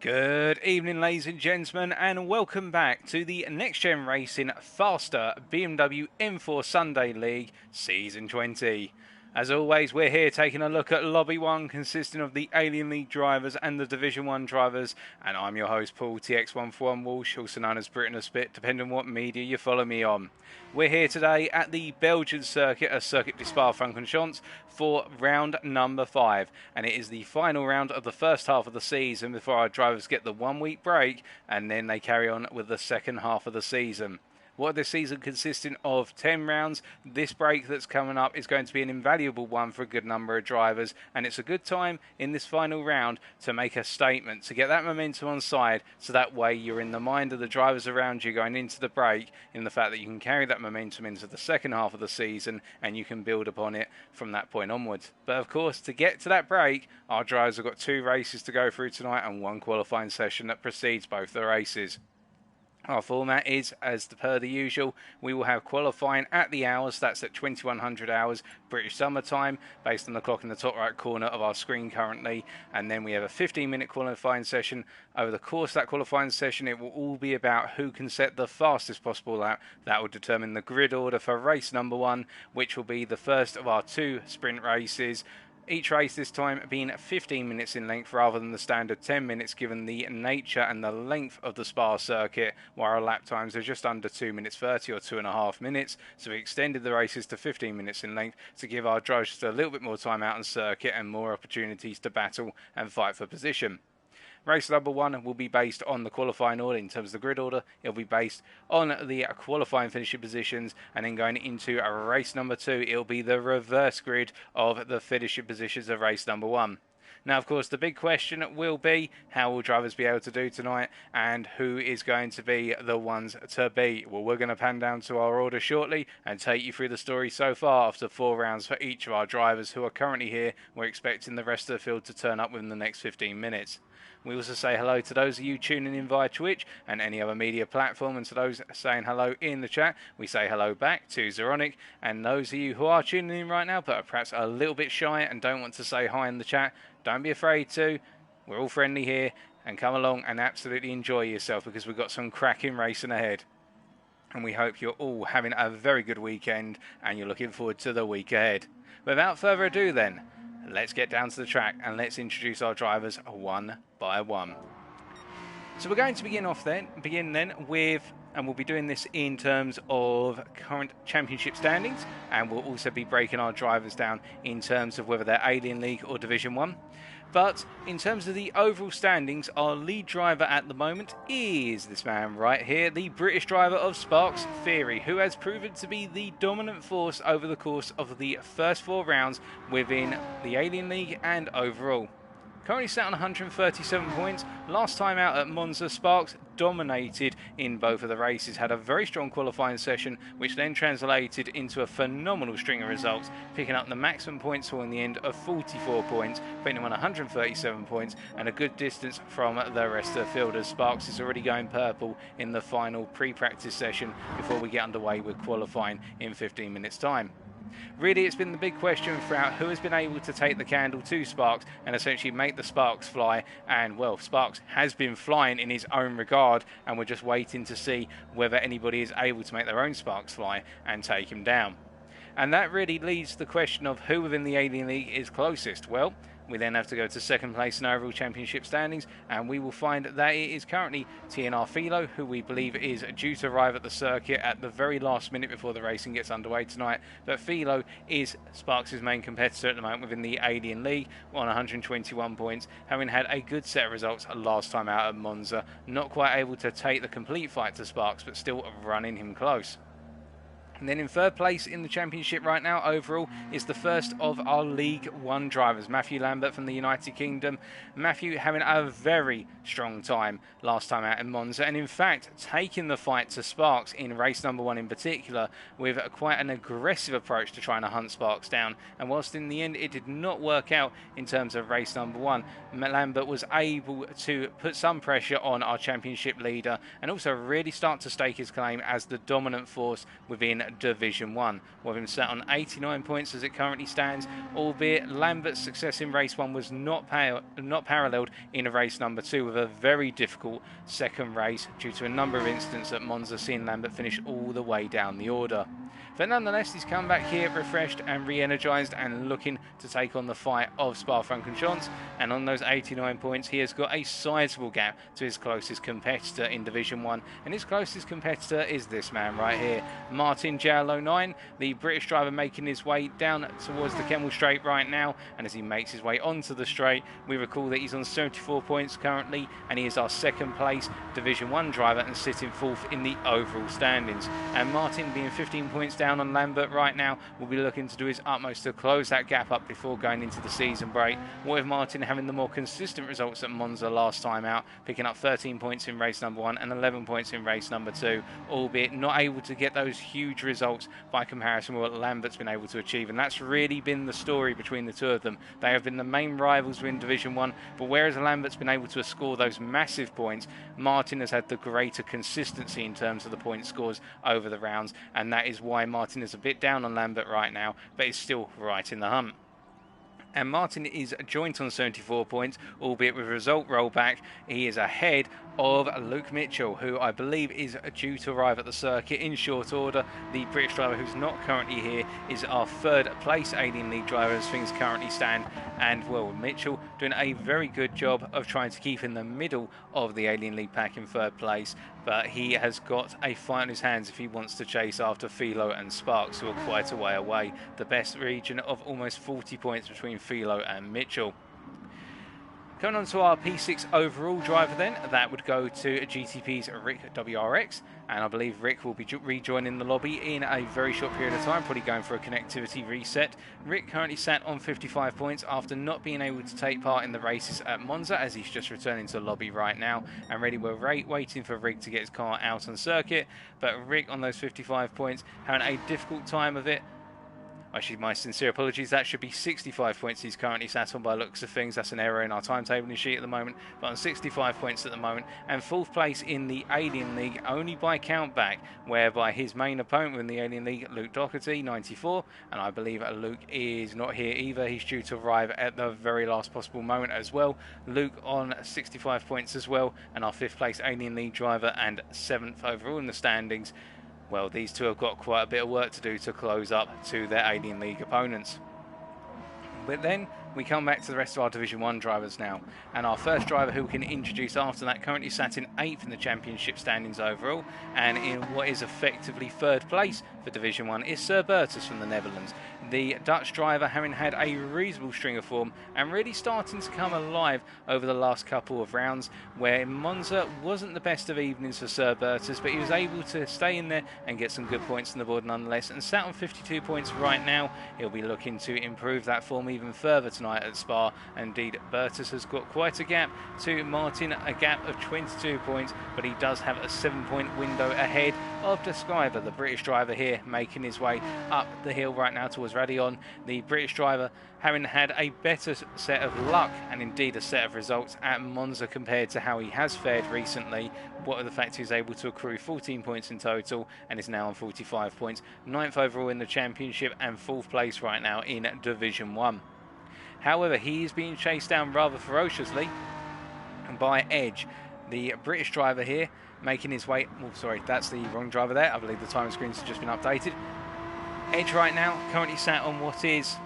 Good evening, ladies and gentlemen, and welcome back to the Next Gen Racing FASTR BMW M4 Sunday League Season 20. As always, we're here taking a look at Lobby 1, consisting of the Alien League drivers and the Division 1 drivers, and I'm your host, Paul TX141 Walsh, also known as Britain a Spit, depending on what media you follow me on. We're here today at the Belgian circuit, a Circuit de Spa-Francorchamps, for round number 5, and it is the final round of the first half of the season before our drivers get the 1 week break, and then they carry on with the second half of the season. What this season consisting of 10 rounds, this break that's coming up is going to be an invaluable one for a good number of drivers, and it's a good time in this final round to make a statement, to get that momentum on side, so that way you're in the mind of the drivers around you going into the break, in the fact that you can carry that momentum into the second half of the season and you can build upon it from that point onwards. But of course, to get to that break, our drivers have got 2 races to go through tonight and 1 qualifying session that precedes both the races. Our format is, as per the usual, we will have qualifying at the hours, that's at 2100 hours British Summer Time, based on the clock in the top right corner of our screen currently, and then we have a 15-minute qualifying session. Over the course of that qualifying session, it will all be about who can set the fastest possible lap. That will determine the grid order for race number 1, which will be the first of our 2 sprint races. Each race this time being 15 minutes in length rather than the standard 10 minutes, given the nature and the length of the Spa circuit, where our lap times are just under 2 minutes 30 or 2.5 minutes. So we extended the races to 15 minutes in length to give our drivers just a little bit more time out on circuit and more opportunities to battle and fight for position. Race number 1 will be based on the qualifying order in terms of the grid order. It'll be based on the qualifying finishing positions, and then going into race number 2, it'll be the reverse grid of the finishing positions of race number 1. Now, of course, the big question will be how will drivers be able to do tonight, and who is going to be the ones to beat. Well, we're going to pan down to our order shortly and take you through the story so far after 4 rounds for each of our drivers who are currently here. We're expecting the rest of the field to turn up within the next 15 minutes. We also say hello to those of you tuning in via Twitch and any other media platform, and to those saying hello in the chat, we say hello back to Zeronic. And those of you who are tuning in right now but are perhaps a little bit shy and don't want to say hi in the chat, don't be afraid to. We're all friendly here, and come along and absolutely enjoy yourself, because we've got some cracking racing ahead. And we hope you're all having a very good weekend and you're looking forward to the week ahead. Without further ado then, let's get down to the track and let's introduce our drivers one by one. So we're going to begin then with, and we'll be doing this in terms of current championship standings, and we'll also be breaking our drivers down in terms of whether they're Alien League or Division 1. But in terms of the overall standings, our lead driver at the moment is this man right here, the British driver of Sparks Theory, who has proven to be the dominant force over the course of the first 4 rounds within the Alien League and overall. Currently sat on 137 points. Last time out at Monza, Sparks dominated in both of the races, had a very strong qualifying session, which then translated into a phenomenal string of results, picking up the maximum points for in the end of 44 points, putting him on 137 points and a good distance from the rest of the field, as Sparks is already going purple in the final pre-practice session before we get underway with qualifying in 15 minutes time. Really, it's been the big question throughout who has been able to take the candle to Sparks and essentially make the Sparks fly. And, well, Sparks has been flying in his own regard, and we're just waiting to see whether anybody is able to make their own Sparks fly and take him down. And that really leads to the question of who within the Alien League is closest. Well, we then have to go to second place in overall championship standings, and we will find that it is currently TNR Philo, who we believe is due to arrive at the circuit at the very last minute before the racing gets underway tonight. But Philo is Sparks' main competitor at the moment within the Alien League on 121 points, having had a good set of results last time out at Monza. Not quite able to take the complete fight to Sparks, but still running him close. And then in third place in the championship right now overall is the first of our League 1 drivers, Matthew Lambert from the United Kingdom. Matthew having a very strong time last time out in Monza, and in fact taking the fight to Sparks in race number 1 in particular with quite an aggressive approach to trying to hunt Sparks down. And whilst in the end it did not work out in terms of race number 1, Lambert was able to put some pressure on our championship leader and also really start to stake his claim as the dominant force within Division 1. With him sat on 89 points as it currently stands, albeit Lambert's success in race 1 was not paralleled in race number 2 with a very difficult second race due to a number of incidents at Monza, seeing Lambert finish all the way down the order. But nonetheless, he's come back here refreshed and re-energised and looking to take on the fight of Spa-Francorchamps. And on those 89 points, he has got a sizable gap to his closest competitor in Division 1. And his closest competitor is this man right here, Martin JL09, the British driver, making his way down towards the Kemmel Straight right now. And as he makes his way onto the straight, we recall that he's on 74 points currently, and he is our second place Division 1 driver and sitting fourth in the overall standings. And Martin, being 15 points down on Lambert right now, will be looking to do his utmost to close that gap up before going into the season break. What with Martin having the more consistent results at Monza last time out, picking up 13 points in race number 1 and 11 points in race number 2, albeit not able to get those huge results by comparison with what Lambert's been able to achieve. And that's really been the story between the two of them. They have been the main rivals in Division 1, but whereas Lambert's been able to score those massive points, Martin has had the greater consistency in terms of the point scores over the rounds, and that is why Martin is a bit down on Lambert right now, but is still right in the hunt. And Martin is joint on 74 points, albeit with a result rollback. He is ahead of Luke Mitchell, who I believe is due to arrive at the circuit in short order. The British driver who's not currently here is our third place Alien League driver as things currently stand. And well, Mitchell doing a very good job of trying to keep in the middle of the Alien League pack in third place, but he has got a fight on his hands if he wants to chase after Philo and Sparks, who are quite a way away. The best region of almost 40 points between Philo and Mitchell. Coming on to our P6 overall driver then, that would go to GTP's Rick WRX, and I believe Rick will be rejoining the lobby in a very short period of time, probably going for a connectivity reset. Rick currently sat on 55 points after not being able to take part in the races at Monza, as he's just returning to the lobby right now, and really we're waiting for Rick to get his car out on circuit. But Rick on those 55 points, having a difficult time of it. Actually, my sincere apologies, that should be 65 points he's currently sat on by looks of things. That's an error in our timetabling sheet at the moment, but on 65 points at the moment, and fourth place in the Alien League only by countback, whereby his main opponent in the Alien League, Luke Doherty, 94, and I believe Luke is not here either. He's due to arrive at the very last possible moment as well. Luke on 65 points as well, and our fifth place Alien League driver and 7th overall in the standings. Well, these two have got quite a bit of work to do to close up to their Alien League opponents. But then we come back to the rest of our Division 1 drivers now. And our first driver who we can introduce after that, currently sat in 8th in the championship standings overall, and in what is effectively 3rd place for Division 1, is Sir Bertus from the Netherlands. The Dutch driver having had a reasonable string of form and really starting to come alive over the last couple of rounds, where Monza wasn't the best of evenings for Sir Bertus, but he was able to stay in there and get some good points on the board nonetheless, and sat on 52 points right now. He'll be looking to improve that form even further tonight at Spa. Indeed, Bertus has got quite a gap to Martin, a gap of 22 points, but he does have a 7-point window ahead of Describer, the British driver here, making his way up the hill right now towards Radion. The British driver having had a better set of luck and indeed a set of results at Monza compared to how he has fared recently. What are the fact he's able to accrue 14 points in total and is now on 45 points, 9th overall in the championship and 4th place right now in Division 1. However, he is being chased down rather ferociously by Edge, the British driver here, making his way... Oh, sorry, that's the wrong driver there. I believe the time screens have just been updated. Edge right now currently sat on what is...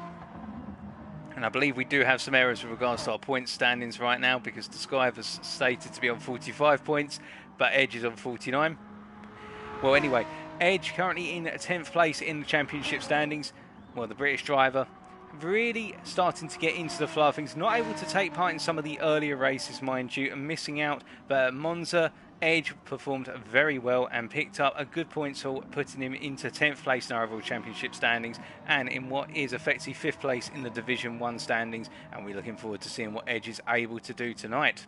And I believe we do have some errors with regards to our point standings right now, because the Sky was stated to be on 45 points, but Edge is on 49. Well, anyway, Edge currently in 10th place in the championship standings. Well, the British driver really starting to get into the flow of things. Not able to take part in some of the earlier races, mind you, and missing out. But at Monza, Edge performed very well and picked up a good points haul, putting him into 10th place in our overall championship standings and in what is effectively 5th place in the Division 1 standings. And we're looking forward to seeing what Edge is able to do tonight.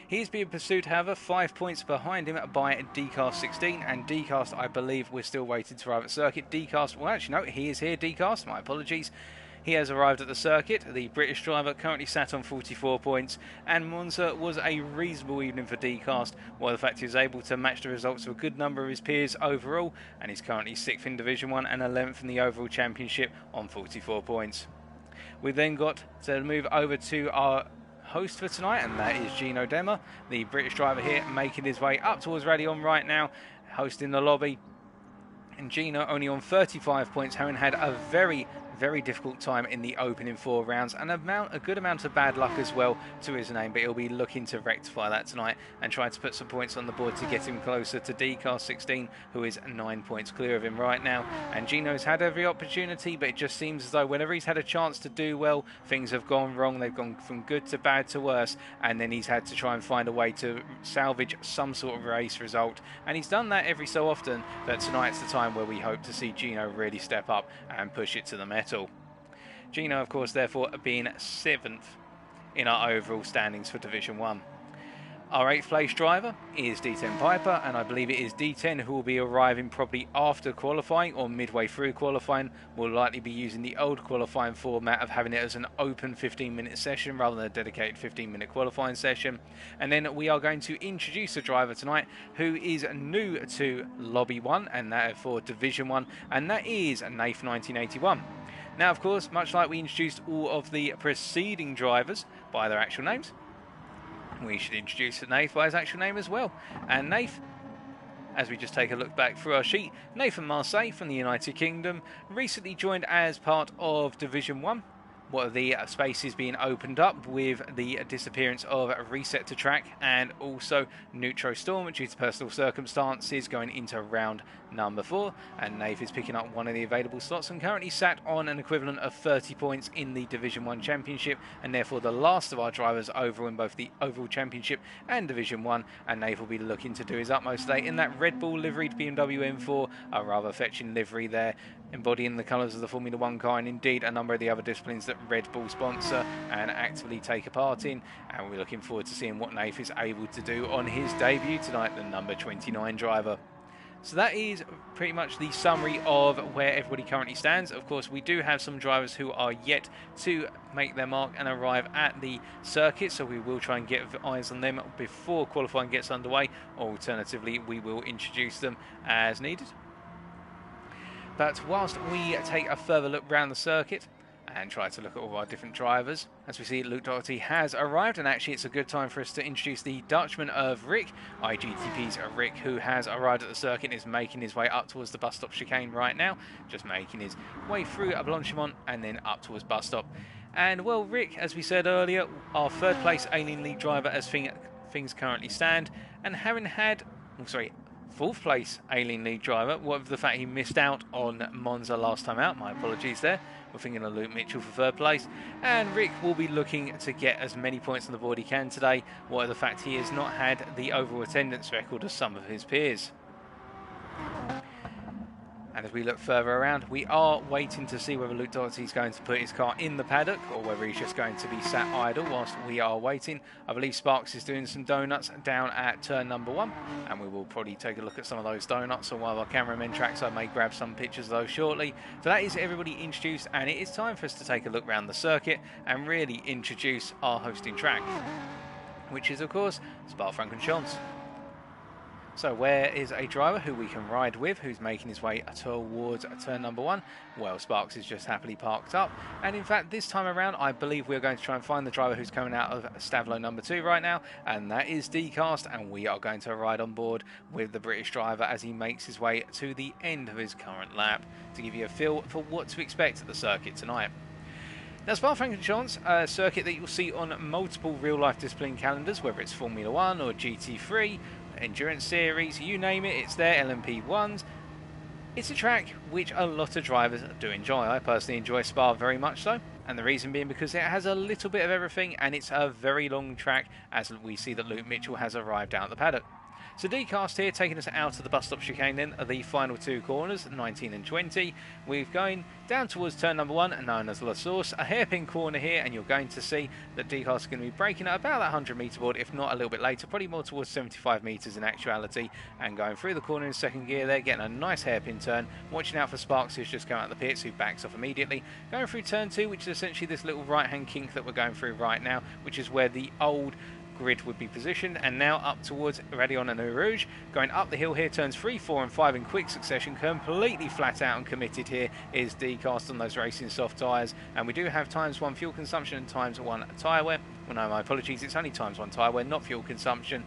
He is being pursued, however, 5 points behind him by Dcast 16, and Dcast, I believe, we're still waiting to arrive at circuit. Dcast, well, actually, no, he is here, Dcast, my apologies. he has arrived at the circuit. The British driver currently sat on 44 points, and Monza was a reasonable evening for D-Cast, while the fact he was able to match the results of a good number of his peers overall, and he's currently 6th in Division 1 and 11th in the overall championship on 44 points. We've then got to move over to our host for tonight, and that is Gino Demmer, the British driver here, making his way up towards Rally On right now, hosting the lobby. And Gino only on 35 points, having had a very difficult time in the opening 4 rounds, and a good amount of bad luck as well to his name, but he'll be looking to rectify that tonight and try to put some points on the board to get him closer to D-Cast 16, who is 9 points clear of him right now. And Gino's had every opportunity, but it just seems as though whenever he's had a chance to do well, things have gone wrong. They've gone from good to bad to worse, and then he's had to try and find a way to salvage some sort of race result, and he's done that every so often, but tonight's the time where we hope to see Gino really step up and push it to the metal. Gino, of course, therefore being 7th in our overall standings for Division 1. Our 8th place driver is D10 Piper, and I believe it is D10 who will be arriving probably after qualifying or midway through qualifying. Will likely be using the old qualifying format of having it as an open 15-minute session rather than a dedicated 15-minute qualifying session. And then we are going to introduce a driver tonight who is new to Lobby 1 and that for Division 1, and that is Nath 1981. Now, of course, much like we introduced all of the preceding drivers by their actual names, we should introduce Nath by his actual name as well. And Nath, as we just take a look back through our sheet, Nathan Marseille from the United Kingdom recently joined as part of Division 1. What are the spaces being opened up with the disappearance of Reset to Track and also Neutro Storm due to personal circumstances going into round number 4, and Nath is picking up one of the available slots and currently sat on an equivalent of 30 points in the Division 1 Championship, and therefore the last of our drivers over in both the overall Championship and Division 1, and Nath will be looking to do his utmost today in that Red Bull liveried BMW M4, a rather fetching livery there, embodying the colours of the Formula 1 car and indeed a number of the other disciplines that Red Bull sponsor and actively take a part in, and we're looking forward to seeing what Nath is able to do on his debut tonight, the number 29 driver. So that is pretty much the summary of where everybody currently stands. Of course, we do have some drivers who are yet to make their mark and arrive at the circuit, so we will try and get eyes on them before qualifying gets underway, or alternatively we will introduce them as needed. But whilst we take a further look around the circuit and try to look at all our different drivers, as we see Luke Doherty has arrived, and actually it's a good time for us to introduce the Dutchman of Rick, IGTP's Rick, who has arrived at the circuit and is making his way up towards the bus stop chicane right now, just making his way through Blanchimont and then up towards bus stop. And well, Rick, as we said earlier, our 3rd place Alien League driver as things currently stand, and having had, 4th place Alien League driver, what of the fact he missed out on Monza last time out, my apologies there. We're thinking of Luke Mitchell for 3rd place, and Rick will be looking to get as many points on the board he can today, what of the fact he has not had the overall attendance record of some of his peers. And as we look further around, we are waiting to see whether Luke Doherty is going to put his car in the paddock or whether he's just going to be sat idle whilst we are waiting. I believe Sparks is doing some donuts down at turn number 1, and we will probably take a look at some of those donuts, or while our cameraman tracks, I may grab some pictures of those shortly. So that is everybody introduced, and it is time for us to take a look around the circuit and really introduce our hosting track, which is of course Spa-Francorchamps. So where is a driver who we can ride with, who's making his way towards turn number 1? Well, Sparks is just happily parked up. And in fact, this time around, I believe we're going to try and find the driver who's coming out of Stavlo number 2 right now. And that is D-Cast, and we are going to ride on board with the British driver as he makes his way to the end of his current lap to give you a feel for what to expect at the circuit tonight. Now, Spa-Francorchamps, a circuit that you'll see on multiple real-life discipline calendars, whether it's Formula 1 or GT3, Endurance Series, you name it, it's there, LMP1s. It's a track which a lot of drivers do enjoy. I personally enjoy Spa very much so, and the reason being because it has a little bit of everything, and it's a very long track, as we see that Luke Mitchell has arrived out at the paddock. So Dcast here taking us out of the bus stop chicane then, the final two corners, 19 and 20. We're going down towards turn number 1, known as La Source, a hairpin corner here, and you're going to see that Dcast is going to be braking at about that 100 metre board, if not a little bit later, probably more towards 75 metres in actuality, and going through the corner in second gear there, getting a nice hairpin turn, watching out for Sparks, who's just come out of the pits, who backs off immediately, going through turn 2, which is essentially this little right hand kink that we're going through right now, which is where the old grid would be positioned, and now up towards Radion and Eau Rouge, going up the hill here, turns 3, 4 and 5 in quick succession, completely flat out and committed here is Dcast on those racing soft tyres, and we do have ×1 fuel consumption and ×1 tyre wear. Well, no, my apologies, it's only ×1 tyre wear, not fuel consumption.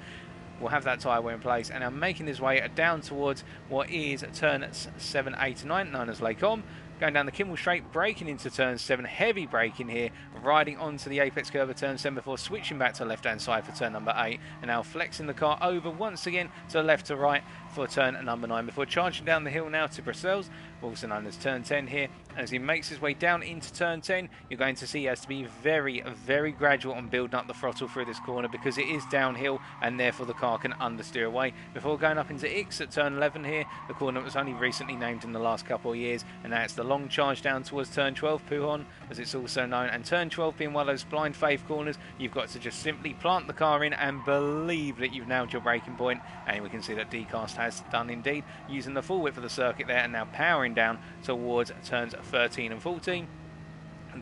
We'll have that tyre wear in place, and I'm making his way down towards what is turn 7, 8 and 9, known as Lake Om. Going down the Kimmel Straight, braking into turn 7, heavy braking here, riding onto the apex curve of turn 7 before switching back to the left hand side for turn number 8, and now flexing the car over once again to left to right for turn number 9 before charging down the hill now to Brussels, also known as turn 10 here. And as he makes his way down into turn 10, you're going to see he has to be very, very gradual on building up the throttle through this corner because it is downhill and therefore the car can understeer away. Before going up into Ix at turn 11 here, the corner was only recently named in the last couple of years, and now it's the long charge down towards turn 12, Puhon as it's also known, and turn 12 being one of those blind faith corners, you've got to just simply plant the car in and believe that you've nailed your braking point, and we can see that Dcast has done indeed, using the full width of the circuit there and now powering down towards turns 13 and 14.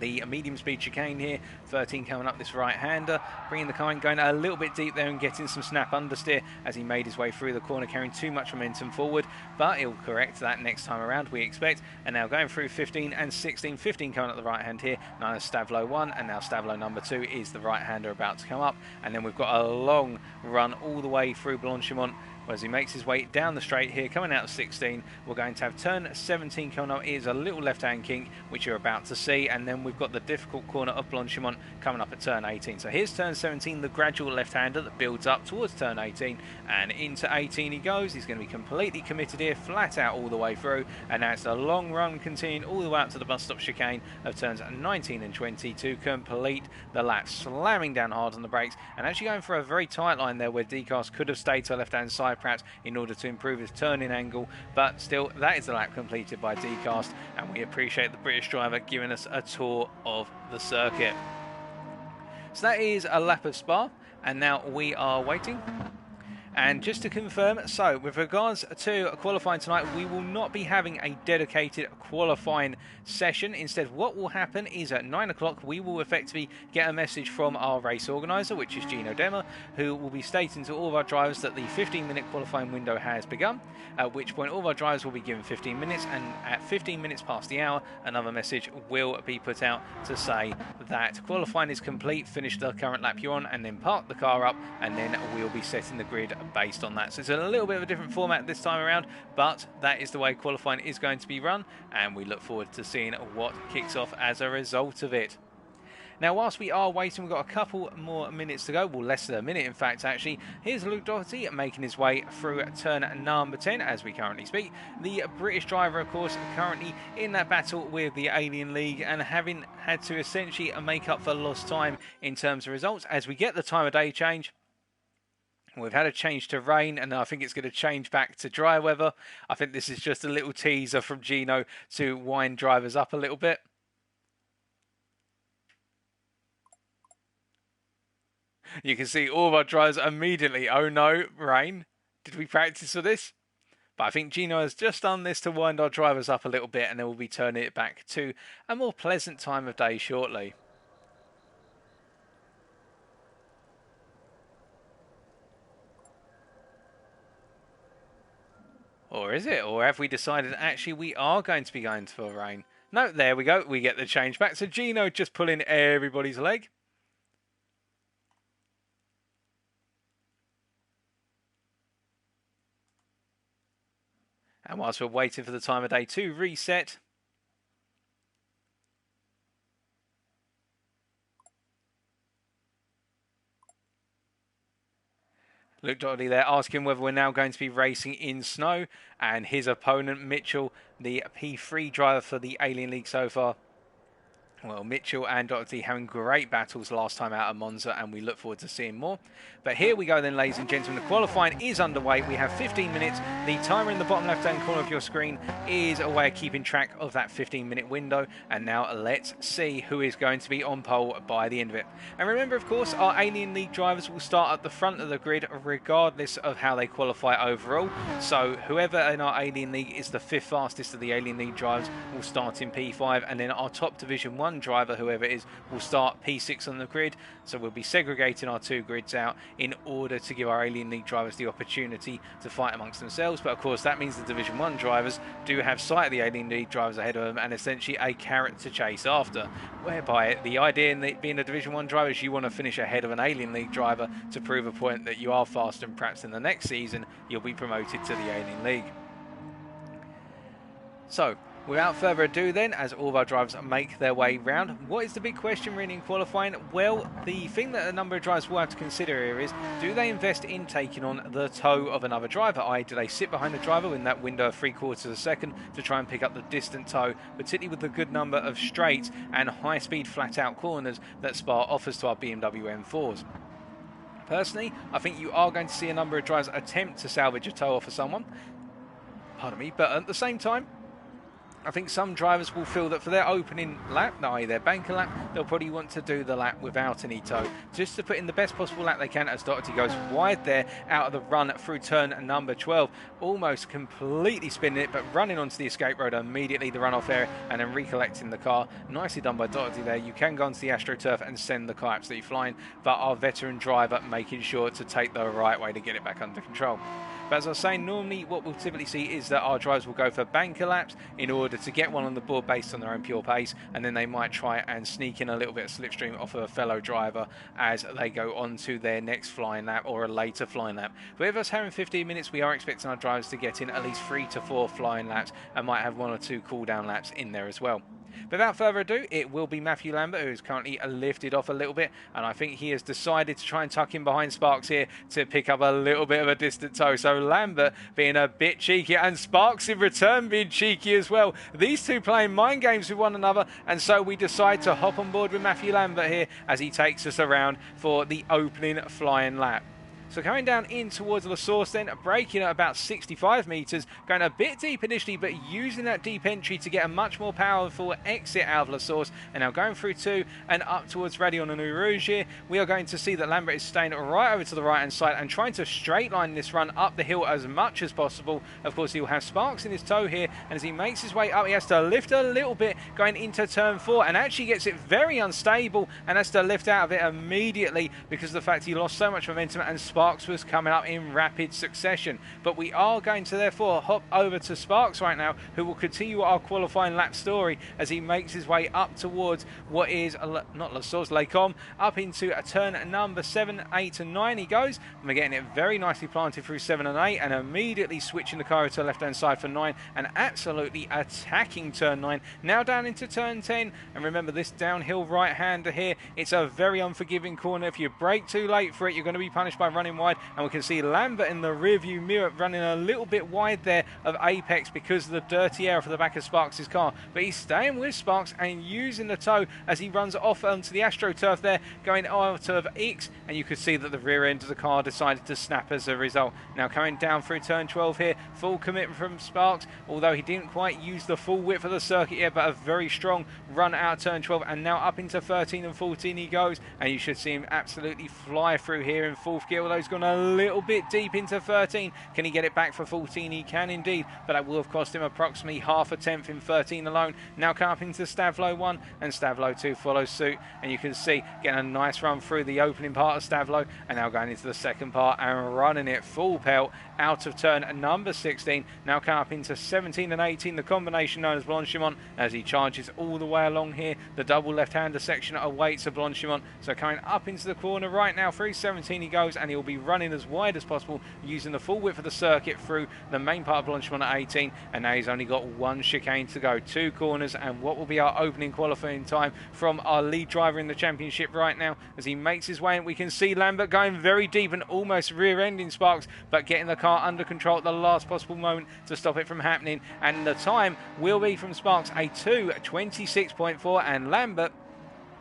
The medium speed chicane here, 13 coming up this right hander, bringing the car in, going a little bit deep there and getting some snap understeer as he made his way through the corner, carrying too much momentum forward, but he'll correct that next time around, we expect. And now going through 15 and 16, 15 coming up the right hand here, known as Stavlo 1, and now Stavlo number 2 is the right hander about to come up, and then we've got a long run all the way through Blanchimont. As he makes his way down the straight here, coming out of 16, we're going to have turn 17 coming up. It is a little left-hand kink, which you're about to see, and then we've got the difficult corner of Blanchimont coming up at turn 18. So here's turn 17, the gradual left-hander that builds up towards turn 18, and into 18 he goes. He's going to be completely committed here, flat out all the way through, and now it's a long run continuing all the way up to the bus stop chicane of turns 19 and 20 to complete the lap, slamming down hard on the brakes, and actually going for a very tight line there where Dcast could have stayed to the left-hand side perhaps in order to improve his turning angle, but still that is the lap completed by Dcast, and we appreciate the British driver giving us a tour of the circuit. So that is a lap of Spa, and now we are waiting. And just to confirm, so with regards to qualifying tonight, we will not be having a dedicated qualifying session. Instead, what will happen is at 9 o'clock, we will effectively get a message from our race organiser, which is Gino Demmer, who will be stating to all of our drivers that the 15-minute qualifying window has begun, at which point all of our drivers will be given 15 minutes, and at 15 minutes past the hour, another message will be put out to say that qualifying is complete, finish the current lap you're on, and then park the car up, and then we'll be setting the grid based on that. So it's a little bit of a different format this time around, but that is the way qualifying is going to be run, and we look forward to seeing what kicks off as a result of it. Now, whilst we are waiting, we've got a couple more minutes to go, well, less than a minute in fact actually. Here's Luke Doherty making his way through turn number 10 as we currently speak. The British driver, of course, currently in that battle with the Alien League and having had to essentially make up for lost time in terms of results as we get the time of day change. We've had a change to rain, and I think it's going to change back to dry weather. I think this is just a little teaser from Gino to wind drivers up a little bit. You can see all of our drivers immediately, oh no, rain. Did we practice for this? But I think Gino has just done this to wind our drivers up a little bit, and then we'll be turning it back to a more pleasant time of day shortly. Or is it? Or have we decided actually we are going to be going for rain? No, there we go. We get the change back. So Gino just pulling everybody's leg. And whilst we're waiting for the time of day to reset, Luke Doherty there asking whether we're now going to be racing in snow, and his opponent Mitchell, the P3 driver for the Alien League so far, Well, Mitchell and Doherty having great battles last time out at Monza, and we look forward to seeing more. But here we go then, ladies and gentlemen. The qualifying is underway. We have 15 minutes. The timer in the bottom left-hand corner of your screen is a way of keeping track of that 15-minute window. And now let's see who is going to be on pole by the end of it. And remember, of course, our Alien League drivers will start at the front of the grid regardless of how they qualify overall. So whoever in our Alien League is the 5th fastest of the Alien League drivers will start in P5, and then our top Division 1 driver, whoever it is, will start P6 on the grid. So we'll be segregating our 2 grids out in order to give our Alien League drivers the opportunity to fight amongst themselves. But of course that means the Division 1 drivers do have sight of the Alien League drivers ahead of them, and essentially a carrot to chase after, whereby the idea in being a Division 1 driver is you want to finish ahead of an Alien League driver to prove a point that you are faster, and perhaps in the next season you'll be promoted to the Alien League. So without further ado then, as all of our drivers make their way round, what is the big question really in qualifying? Well, the thing that a number of drivers will have to consider here is, do they invest in taking on the toe of another driver? I.e., do they sit behind the driver in that window of 3/4 of a second to try and pick up the distant toe, particularly with the good number of straights and high-speed flat-out corners that Spa offers to our BMW M4s? Personally, I think you are going to see a number of drivers attempt to salvage a toe off of someone. Pardon me, but at the same time, I think some drivers will feel that for their opening lap, i.e. their banker lap, they'll probably want to do the lap without any toe, just to put in the best possible lap they can, as Doherty goes wide there out of the run through turn number 12, almost completely spinning it, but running onto the escape road immediately, the runoff area, and then recollecting the car. Nicely done by Doherty there. You can go onto the AstroTurf and send the car absolutely flying, but our veteran driver making sure to take the right way to get it back under control. But as I was saying, normally what we'll typically see is that our drivers will go for banker laps in order to get one on the board based on their own pure pace, and then they might try and sneak in a little bit of slipstream off of a fellow driver as they go on to their next flying lap or a later flying lap. But with us having 15 minutes, we are expecting our drivers to get in at least 3 to 4 flying laps and might have 1 or 2 cool down laps in there as well. Without further ado, it will be Matthew Lambert, who is currently lifted off a little bit, and I think he has decided to try and tuck in behind Sparks here to pick up a little bit of a distant toe. So Lambert being a bit cheeky, and Sparks in return being cheeky as well. These two playing mind games with one another, and so we decide to hop on board with Matthew Lambert here as he takes us around for the opening flying lap. So coming down in towards La Source then, braking at about 65 metres, going a bit deep initially, but using that deep entry to get a much more powerful exit out of La Source, and now going through 2 and up towards Radion and Eau Rouge here, we are going to see that Lambert is staying right over to the right hand side and trying to straight line this run up the hill as much as possible. Of course, he'll have Sparks in his toe here, and as he makes his way up, he has to lift a little bit going into turn 4, and actually gets it very unstable and has to lift out of it immediately because of the fact he lost so much momentum, and Sparks was coming up in rapid succession. But we are going to therefore hop over to Sparks right now, who will continue our qualifying lap story as he makes his way up towards what is not La Source, Les Combes, up into a turn number 7, 8 and 9 he goes, and we're getting it very nicely planted through 7 and 8, and immediately switching the car to the left hand side for 9, and absolutely attacking turn 9. Now down into turn 10, and remember this downhill right hander here, it's a very unforgiving corner. If you brake too late for it, you're going to be punished by running wide, and we can see Lambert in the rear view mirror running a little bit wide there of apex because of the dirty air for the back of Sparks' car, but he's staying with Sparks and using the toe as he runs off onto the AstroTurf there, going out of X, and you could see that the rear end of the car decided to snap as a result. Now coming down through turn 12 here, full commitment from Sparks, although he didn't quite use the full width of the circuit yet, but a very strong run out of turn 12, and now up into 13 and 14 he goes, and you should see him absolutely fly through here in 4th gear, although he's gone a little bit deep into 13. Can he get it back for 14? He can indeed, but that will have cost him approximately half a tenth in 13 alone. Now come up into Stavlo 1, and Stavlo 2 follows suit, and you can see getting a nice run through the opening part of Stavlo, and now going into the second part and running it full pelt out of turn number 16. Now come up into 17 and 18, the combination known as Blanchimont, as he charges all the way along here. The double left-hander section awaits a Blanchimont, so coming up into the corner right now through 17 he goes, and he'll be running as wide as possible using the full width of the circuit through the main part of Blanchimont at 18, and now he's only got 1 chicane to go, 2 corners, and what will be our opening qualifying time from our lead driver in the championship right now, as he makes his way in. We can see Lambert going very deep and almost rear-ending Sparks, but getting the car under control at the last possible moment to stop it from happening. And the time will be from Sparks a 2:26.4, and Lambert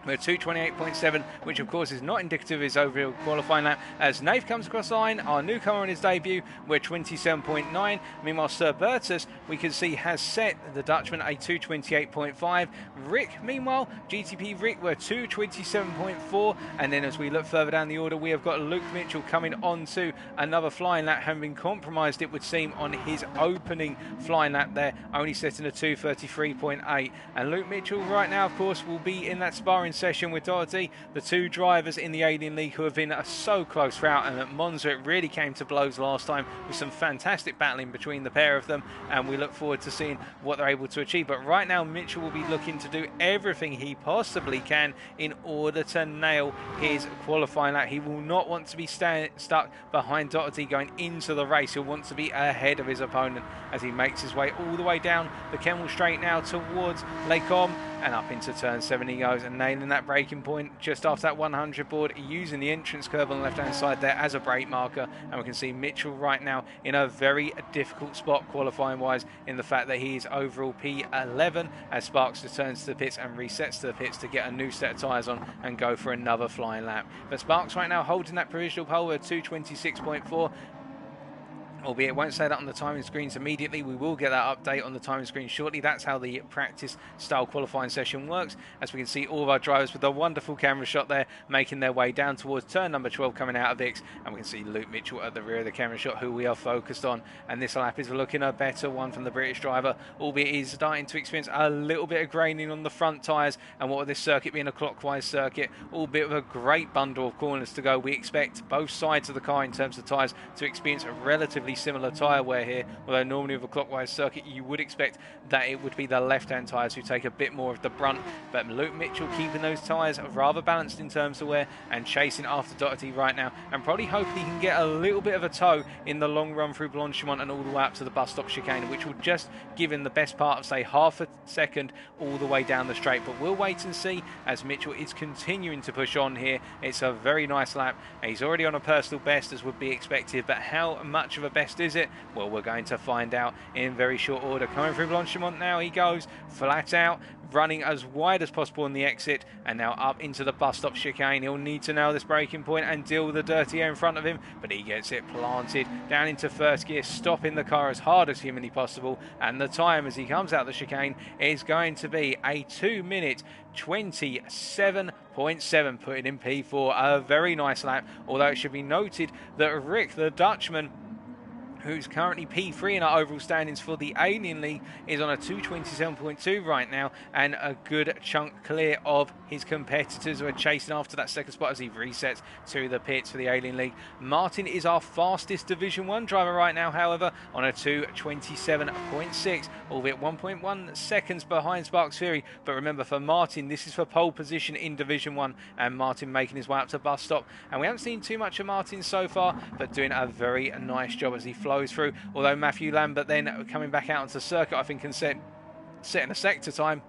with 2:28.7, which of course is not indicative of his overall qualifying lap. As Nath comes across the line, our newcomer on his debut, we're 27.9. Meanwhile, Sir Bertus, we can see, has set the Dutchman a 2:28.5. Rick, meanwhile, GTP Rick, we're 2:27.4. And then as we look further down the order, we have got Luke Mitchell coming on to another flying lap, having been compromised, it would seem, on his opening flying lap there, only setting a 2:33.8. And Luke Mitchell right now, of course, will be in that sparring session with Doherty, the two drivers in the Alien League who have been so close throughout, and at Monza it really came to blows last time with some fantastic battling between the pair of them, and we look forward to seeing what they're able to achieve. But right now Mitchell will be looking to do everything he possibly can in order to nail his qualifying lap. He will not want to be stuck behind Doherty going into the race. He'll want to be ahead of his opponent as he makes his way all the way down the Kemmel Straight now towards Lake Om, and up into turn 7 he goes, and nailing that braking point just after that 100 board, using the entrance curve on the left hand side there as a brake marker. And we can see Mitchell right now in a very difficult spot qualifying wise, in the fact that he is overall P11 as Sparks returns to the pits and resets to the pits to get a new set of tyres on and go for another flying lap. But Sparks right now holding that provisional pole at 2:26.4. albeit it won't say that on the timing screens immediately. We will get that update on the timing screen shortly. That's how the practice style qualifying session works. As we can see, all of our drivers with a wonderful camera shot there making their way down towards turn number 12 coming out of X, and we can see Luke Mitchell at the rear of the camera shot, who we are focused on. And this lap is looking a better one from the British driver, albeit he's starting to experience a little bit of graining on the front tyres, and what with this circuit being a clockwise circuit, albeit with a great bundle of corners to go, we expect both sides of the car in terms of tyres to experience a relatively similar tyre wear here, although normally with a clockwise circuit you would expect that it would be the left hand tyres who take a bit more of the brunt. But Luke Mitchell keeping those tyres rather balanced in terms of wear and chasing after Doherty right now, and probably hoping he can get a little bit of a tow in the long run through Blanchimont and all the way up to the bus stop chicane, which will just give him the best part of, say, half a second all the way down the straight. But we'll wait and see as Mitchell is continuing to push on here. It's a very nice lap. He's already on a personal best as would be expected, but how much of a best is it? Well, we're going to find out in very short order. Coming through Blanchimont now, he goes flat out, running as wide as possible on the exit, and now up into the bus stop chicane. He'll need to nail this braking point and deal with the dirty air in front of him, but he gets it planted down into first gear, stopping the car as hard as humanly possible. And the time as he comes out the chicane is going to be a 2:27.7, putting in P4. A very nice lap, although it should be noted that Rick, the Dutchman, who's currently P3 in our overall standings for the Alien League, is on a 2:27.2 right now, and a good chunk clear of his competitors who are chasing after that second spot as he resets to the pits for the Alien League. Martin is our fastest Division 1 driver right now, however, on a 2:27.6, albeit 1.1 seconds behind Sparks Fury. But remember, for Martin, this is for pole position in Division 1, and Martin making his way up to bus stop. And we haven't seen too much of Martin so far, but doing a very nice job as he flows through, although Matthew Lambert then coming back out onto the circuit, I think, can setting a sector time.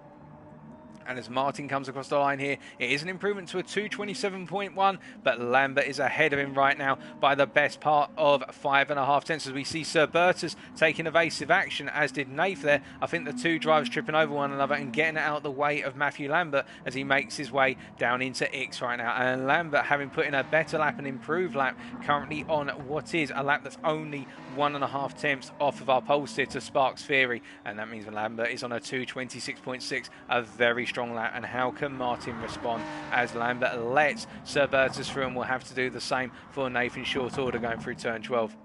And as Martin comes across the line here, it is an improvement to a 2:27.1, but Lambert is ahead of him right now by the best part of 5.5 tenths. As we see Sir Bertus taking evasive action, as did Nath there. I think the two drivers tripping over one another and getting out of the way of Matthew Lambert as he makes his way down into X right now. And Lambert, having put in a better lap, an improved lap, currently on what is a lap that's only 1.5 tenths off of our pole sitter Sparks Theory, and that means Lambert is on a 2:26.6, a very strong lap. And how can Martin respond as Lambert lets Sir Bertus through, and will have to do the same for Nathan short order going through turn 12.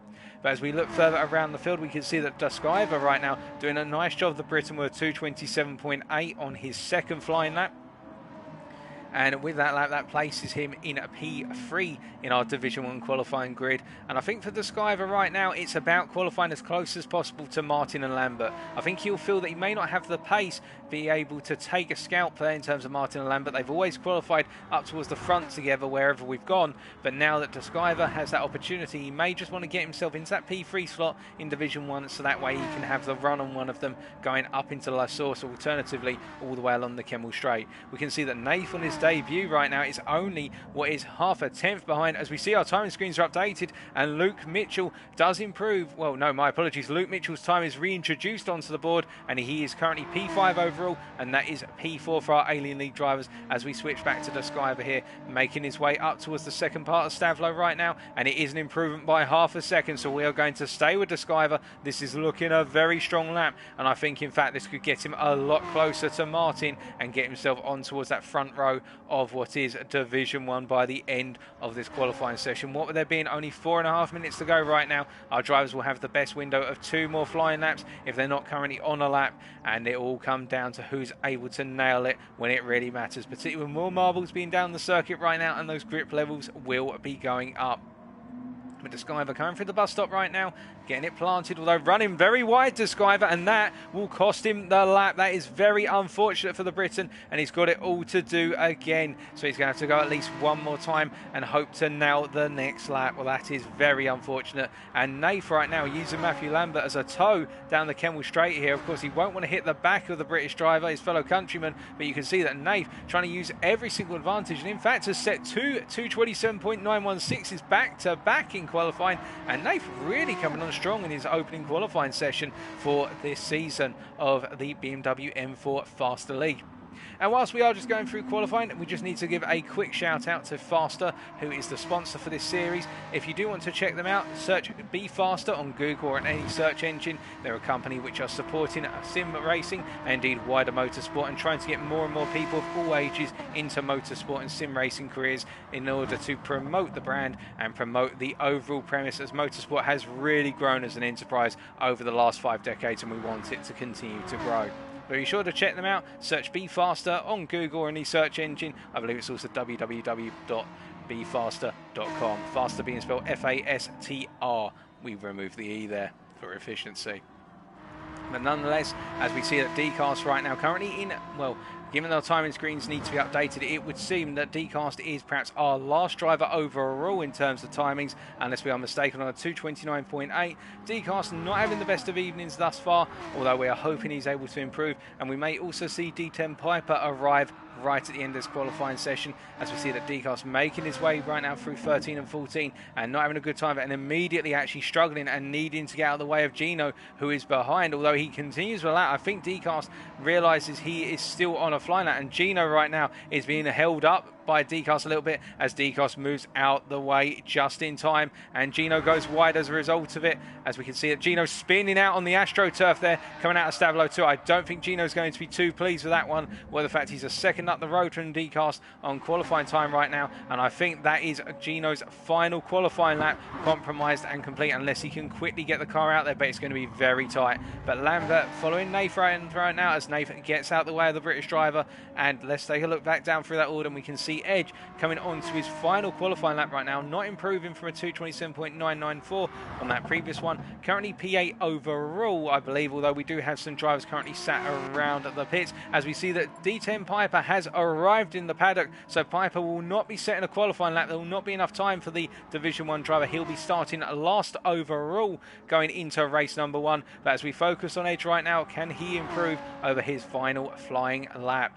But as we look further around the field, we can see that Duskiver right now doing a nice job. The Briton with 2:27.8 on his second flying lap. And with that lap, that places him in a P3 in our Division 1 qualifying grid. And I think for the Skyver right now, it's about qualifying as close as possible to Martin and Lambert. I think he'll feel that he may not have the pace, be able to take a scalp there in terms of Martin and Lambert. They've always qualified up towards the front together wherever we've gone. But now that Skyver has that opportunity, he may just want to get himself into that P3 slot in Division 1, so that way he can have the run on one of them going up into La Source, alternatively all the way along the Kemmel Straight. We can see that Nath on his debut right now. It's only what is half a tenth behind, as we see our timing screens are updated and Luke Mitchell does improve. Well, no, my apologies. Luke Mitchell's time is reintroduced onto the board and he is currently P5 overall, and that is P4 for our Alien League drivers as we switch back to Discover here, making his way up towards the second part of Stavlo right now, and it is an improvement by half a second, so we are going to stay with Discover. This is looking a very strong lap, and I think in fact this could get him a lot closer to Martin and get himself on towards that front row of what is Division 1 by the end of this qualifying session. What with there being only 4.5 minutes to go right now, our drivers will have the best window of 2 more flying laps if they're not currently on a lap, and it will come down to who's able to nail it when it really matters, particularly with more marbles being down the circuit right now, and those grip levels will be going up. But Discover coming through the bus stop right now, getting it planted, although running very wide Discover, and that will cost him the lap. That is very unfortunate for the Briton, and he's got it all to do again. So he's going to have to go at least one more time and hope to nail the next lap. Well, that is very unfortunate. And Nath right now using Matthew Lambert as a tow down the Kemmel Straight here. Of course, he won't want to hit the back of the British driver, his fellow countryman, but you can see that Nath trying to use every single advantage, and in fact has set 2:27.916s back-to-back in qualifying, and Nath really coming on strong in his opening qualifying session for this season of the BMW M4 FASTR League. And whilst we are just going through qualifying, we just need to give a quick shout out to FASTR, who is the sponsor for this series. If you do want to check them out, search Be Faster on Google or in any search engine. They're a company which are supporting sim racing and indeed wider motorsport, and trying to get more and more people of all ages into motorsport and sim racing careers in order to promote the brand and promote the overall premise, as motorsport has really grown as an enterprise over the last 5 decades, and we want it to continue to grow. But be sure to check them out. Search Be Faster on Google or any search engine. I believe it's also www.befaster.com. Faster being spelled F-A-S-T-R. We've removed the E there for efficiency. But nonetheless, as we see that DCast right now currently in, well, given our timing screens need to be updated, it would seem that DCast is perhaps our last driver overall in terms of timings, unless we are mistaken, on a 2:29.8. DCast not having the best of evenings thus far, although we are hoping he's able to improve, and we may also see D10 Piper arrive right at the end of this qualifying session, as we see that DCast making his way right now through 13 and 14 and not having a good time, and immediately actually struggling and needing to get out of the way of Gino, who is behind, although he continues with that. I think DCast realises he is still on a flying lap, and Gino right now is being held up by DCast a little bit as DCast moves out the way just in time, and Gino goes wide as a result of it, as we can see that Gino's spinning out on the AstroTurf there coming out of Stavlo 2. I don't think Gino's going to be too pleased with that one, well, the fact he's a second up the road from DCast on qualifying time right now, and I think that is Gino's final qualifying lap compromised and complete, unless he can quickly get the car out there, but it's going to be very tight. But Lambert following Nath right now as Nath gets out the way of the British driver, and let's take a look back down through that order, and we can see Edge coming on to his final qualifying lap right now, not improving from a 2:27.994 on that previous one. Currently P8 overall, I believe, although we do have some drivers currently sat around the pits, as we see that D10 Piper has arrived in the paddock, so Piper will not be setting a qualifying lap. There will not be enough time for the Division 1 driver. He'll be starting last overall going into race number 1, but as we focus on Edge right now, can he improve over his final flying lap?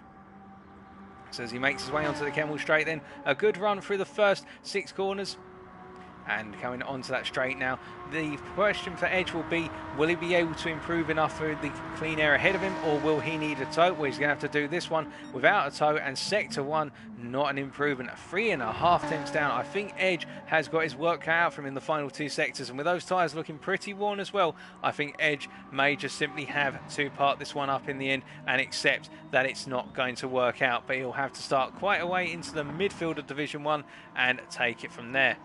So as he makes his way onto the Kemmel Straight, then a good run through the first 6 corners. And coming onto that straight now, the question for Edge will be, will he be able to improve enough for the clean air ahead of him, or will he need a tow? Well, he's going to have to do this one without a tow, and sector 1, not an improvement. 3.5 tenths down. I think Edge has got his work cut out for him in the final 2 sectors, and with those tyres looking pretty worn as well, I think Edge may just simply have to part this one up in the end and accept that it's not going to work out, but he'll have to start quite a way into the midfield of Division 1 and take it from there.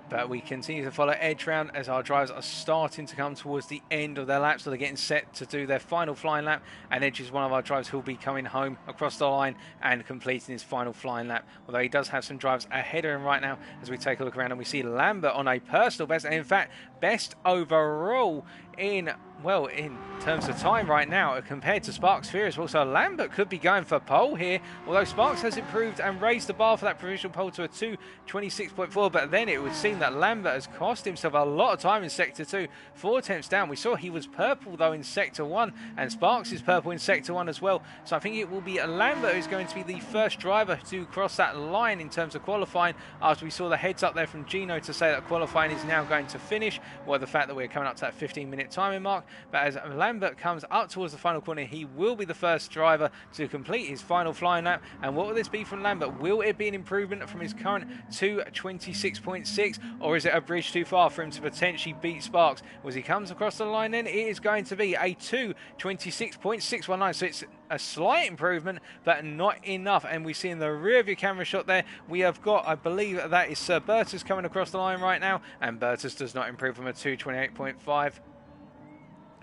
But we continue to follow Edge round as our drivers are starting to come towards the end of their lap, so they're getting set to do their final flying lap, and Edge is one of our drivers who will be coming home across the line and completing his final flying lap, although he does have some drivers ahead of him right now as we take a look around, and we see Lambert on a personal best, and in fact best overall in, well, in terms of time right now compared to Sparks Furious. Also, Lambert could be going for pole here, although Sparks has improved and raised the bar for that provisional pole to a 2:26.4, but then it would seem that Lambert has cost himself a lot of time in Sector 2. 4 attempts down. We saw he was purple, though, in Sector 1, and Sparks is purple in Sector 1 as well. So I think it will be Lambert who's going to be the first driver to cross that line in terms of qualifying, after we saw the heads up there from Gino to say that qualifying is now going to finish, well, the fact that we're coming up to that 15-minute timing mark. But as Lambert comes up towards the final corner, he will be the first driver to complete his final flying lap. And what will this be from Lambert? Will it be an improvement from his current 2:26.6, or is it a bridge too far for him to potentially beat Sparks? As he comes across the line, then it is going to be a 2:26.619, so it's a slight improvement, but not enough. And we see in the rear view camera shot there, we have got, I believe that is Sir Bertus coming across the line right now, and Bertus does not improve from a 2:28.5.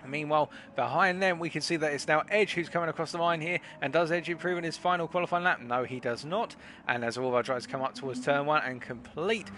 Meanwhile, behind them, we can see that it's now Edge who's coming across the line here. And does Edge improve in his final qualifying lap? No, he does not. And as all of our drivers come up towards turn 1 and complete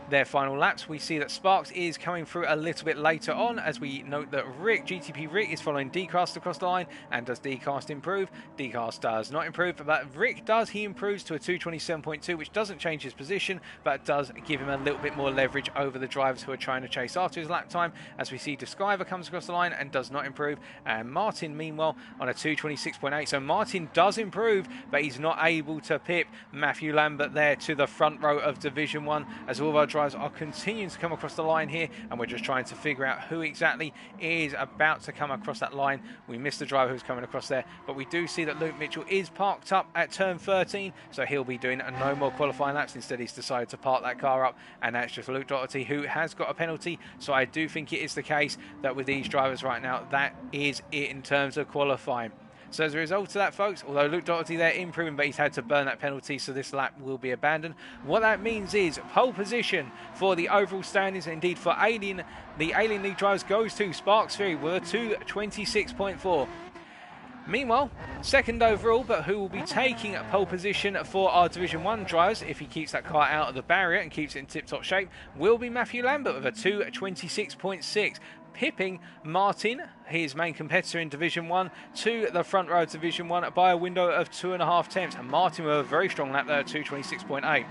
their final laps, we see that Sparks is coming through a little bit later on, as we note that GTP Rick is following Dcast across the line. And does Dcast improve? Dcast does not improve, but Rick does. He improves to a 2:27.2, which doesn't change his position, but does give him a little bit more leverage over the drivers who are trying to chase after his lap time. As we see, Descriver comes across the line and does not improve, and Martin meanwhile on a 2:26.8. so Martin does improve, but he's not able to pip Matthew Lambert there to the front row of Division 1, as all of our drivers are continuing to come across the line here, and we're just trying to figure out who exactly is about to come across that line. We missed the driver who's coming across there, but we do see that Luke Mitchell is parked up at turn 13, so he'll be doing no more qualifying laps. Instead, he's decided to park that car up, and that's just Luke Doherty, who has got a penalty. So I do think it is the case that with these drivers right now, that is it in terms of qualifying. So as a result of that, folks, although Luke Doherty there improving, but he's had to burn that penalty, so this lap will be abandoned. What that means is pole position for the overall standings, indeed for the Alien League drivers, goes to Sparks Fury with a 2:26.4. Meanwhile, second overall, but who will be taking pole position for our Division 1 drivers, if he keeps that car out of the barrier and keeps it in tip-top shape, will be Matthew Lambert with a 2:26.6. pipping Martin, his main competitor in Division 1, to the front row of Division 1 by a window of 2.5 tenths. And Martin with a very strong lap there at 2:26.8.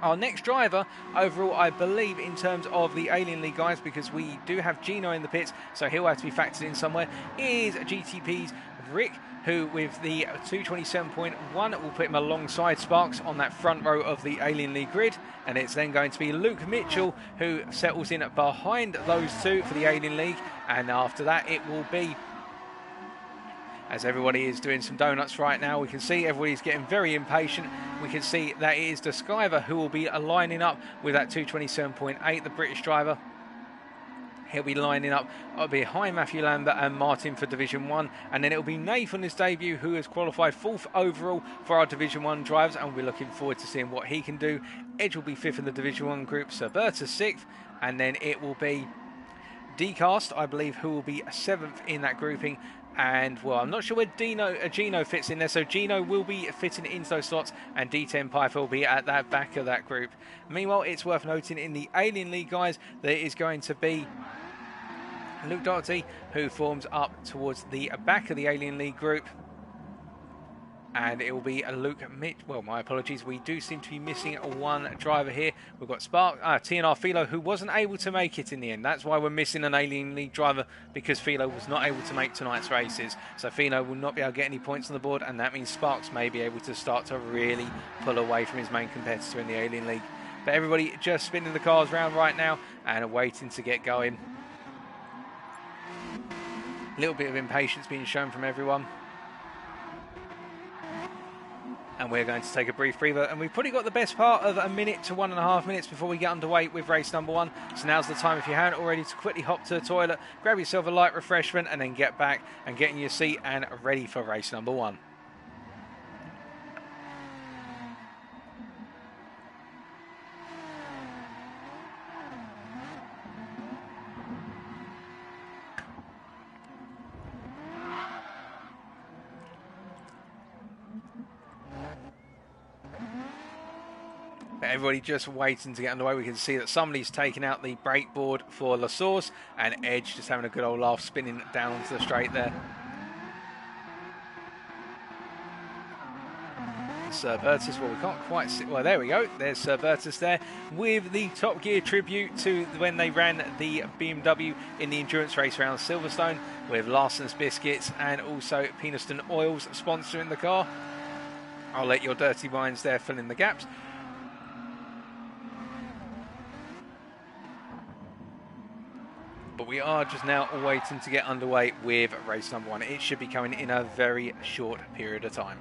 Our next driver overall, I believe, in terms of the Alien League guys, because we do have Gino in the pits, so he'll have to be factored in somewhere, is GTP's Rick, who with the 2:27.1 will put him alongside Sparks on that front row of the Alien League grid. And it's then going to be Luke Mitchell who settles in behind those two for the Alien League. And after that, it will be, as everybody is doing some donuts right now, we can see everybody's getting very impatient. We can see that it is Descriver who will be lining up with that 2:27.8, the British driver. He'll be lining up behind Matthew Lambert and Martin for Division 1. And then it'll be Nathan, his debut, who has qualified 4th overall for our Division 1 drivers. And we're looking forward to seeing what he can do. Edge will be 5th in the Division 1 group. Sir Bertus 6th. And then it will be Dcast, I believe, who will be 7th in that grouping. And, well, I'm not sure where Gino fits in there, so Gino will be fitting into those slots, and D10 Piper will be at that back of that group. Meanwhile, it's worth noting in the Alien League, guys, that it is going to be Luke Doherty who forms up towards the back of the Alien League group. And it will be a Luke Mitch. Well, my apologies. We do seem to be missing one driver here. We've got TNR Philo, who wasn't able to make it in the end. That's why we're missing an Alien League driver, because Philo was not able to make tonight's races. So Philo will not be able to get any points on the board, and that means Sparks may be able to start to really pull away from his main competitor in the Alien League. But everybody just spinning the cars around right now and are waiting to get going. A little bit of impatience being shown from everyone. And we're going to take a brief breather, and we've probably got the best part of a minute to 1.5 minutes before we get underway with race number 1. So now's the time, if you haven't already, to quickly hop to the toilet, grab yourself a light refreshment, and then get back and get in your seat and ready for race number 1. Everybody just waiting to get underway. We can see that somebody's taking out the brake board for La Source, and Edge just having a good old laugh, spinning down onto the straight there. Sir Bertus, well, we can't quite see. Well, there we go. There's Sir Bertus there with the Top Gear tribute to when they ran the BMW in the endurance race around Silverstone, with Larson's Biscuits and also Penistone Oils sponsoring the car. I'll let your dirty minds there fill in the gaps. But we are just now waiting to get underway with race number 1. It should be coming in a very short period of time.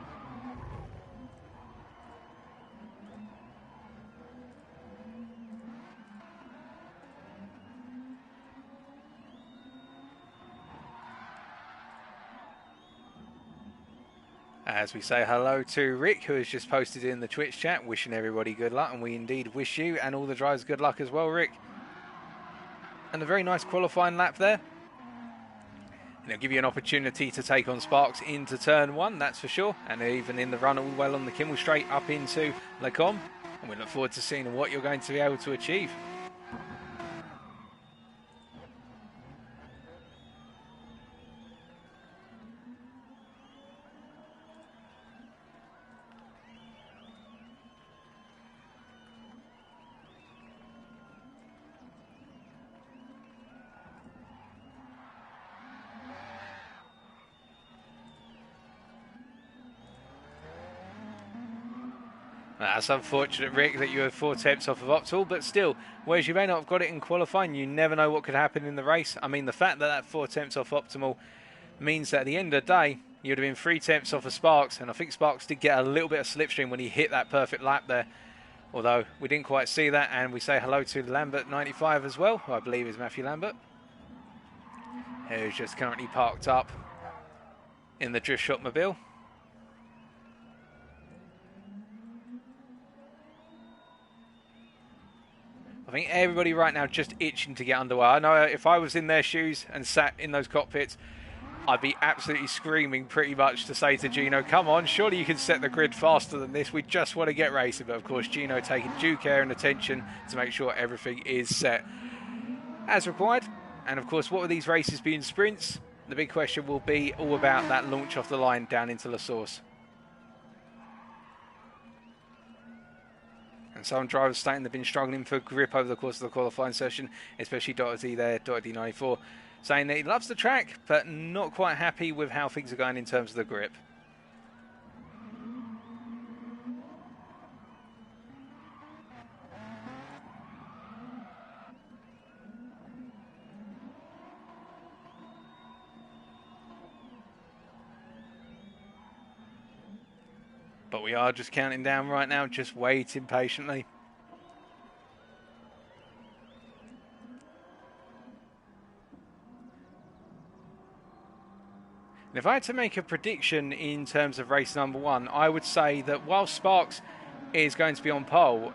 As we say hello to Rick, who has just posted in the Twitch chat, wishing everybody good luck, and we indeed wish you and all the drivers good luck as well, Rick. And a very nice qualifying lap there. And it'll give you an opportunity to take on Sparks into turn 1, that's for sure. And even in the run all well on the Kimmel Straight up into Les Combes. And we look forward to seeing what you're going to be able to achieve. That's unfortunate, Rick, that you have 4 attempts off of optimal, but still, whereas you may not have got it in qualifying, you never know what could happen in the race. I mean, the fact that that 4 attempts off optimal means that at the end of the day, you would have been 3 attempts off of Sparks, and I think Sparks did get a little bit of slipstream when he hit that perfect lap there, although we didn't quite see that. And we say hello to Lambert95 as well, who I believe is Matthew Lambert, who's just currently parked up in the Drift Shop mobile. I think everybody right now just itching to get underway. I know if I was in their shoes and sat in those cockpits, I'd be absolutely screaming pretty much to say to Gino, come on, surely you can set the grid faster than this. We just want to get racing. But of course, Gino taking due care and attention to make sure everything is set as required. And of course, what will these races be in sprints? The big question will be all about that launch off the line down into La Source. And some drivers stating they've been struggling for grip over the course of the qualifying session, especially Doherty there, Doherty 94, saying that he loves the track, but not quite happy with how things are going in terms of the grip. But we are just counting down right now, just waiting patiently. And if I had to make a prediction in terms of race number 1, I would say that while Sparks is going to be on pole,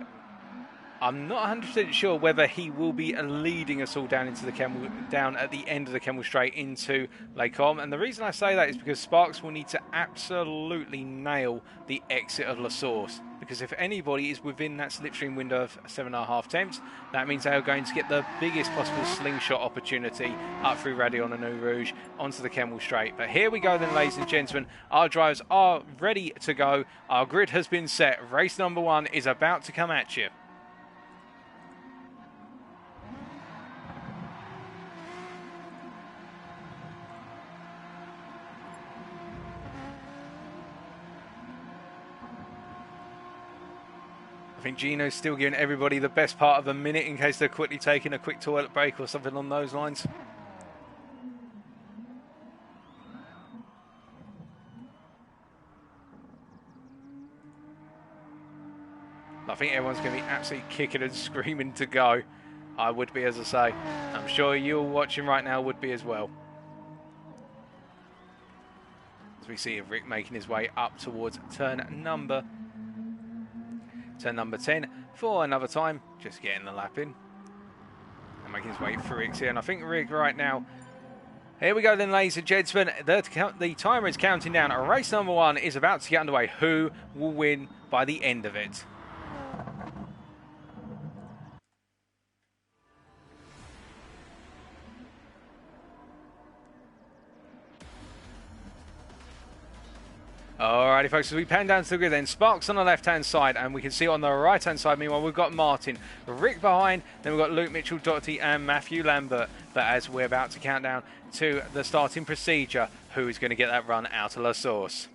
I'm not 100% sure whether he will be leading us all down into the down at the end of the Kimmel Straight into Les Combes. And the reason I say that is because Sparks will need to absolutely nail the exit of La Source. Because if anybody is within that slipstream window of 7.5 attempts, that means they are going to get the biggest possible slingshot opportunity up through Radion and Eau Rouge onto the Kimmel Straight. But here we go then, ladies and gentlemen. Our drivers are ready to go. Our grid has been set. Race number 1 is about to come at you. I think Gino's still giving everybody the best part of a minute in case they're quickly taking a quick toilet break or something along those lines. I think everyone's going to be absolutely kicking and screaming to go. I would be, as I say. I'm sure you all watching right now would be as well. As we see Rick making his way up towards turn number 10 for another time, just getting the lap in and making his way through Rick's here. And I think Rick right now, here we go then, ladies and gentlemen, the timer is counting down. Race number 1 is about to get underway. Who will win by the end of it? Alrighty folks, as we pan down to the grid then, Sparks on the left hand side, and we can see on the right hand side, meanwhile we've got Martin, Rick behind, then we've got Luke Mitchell, Doherty and Matthew Lambert. But as we're about to count down to the starting procedure, who is going to get that run out of La Source?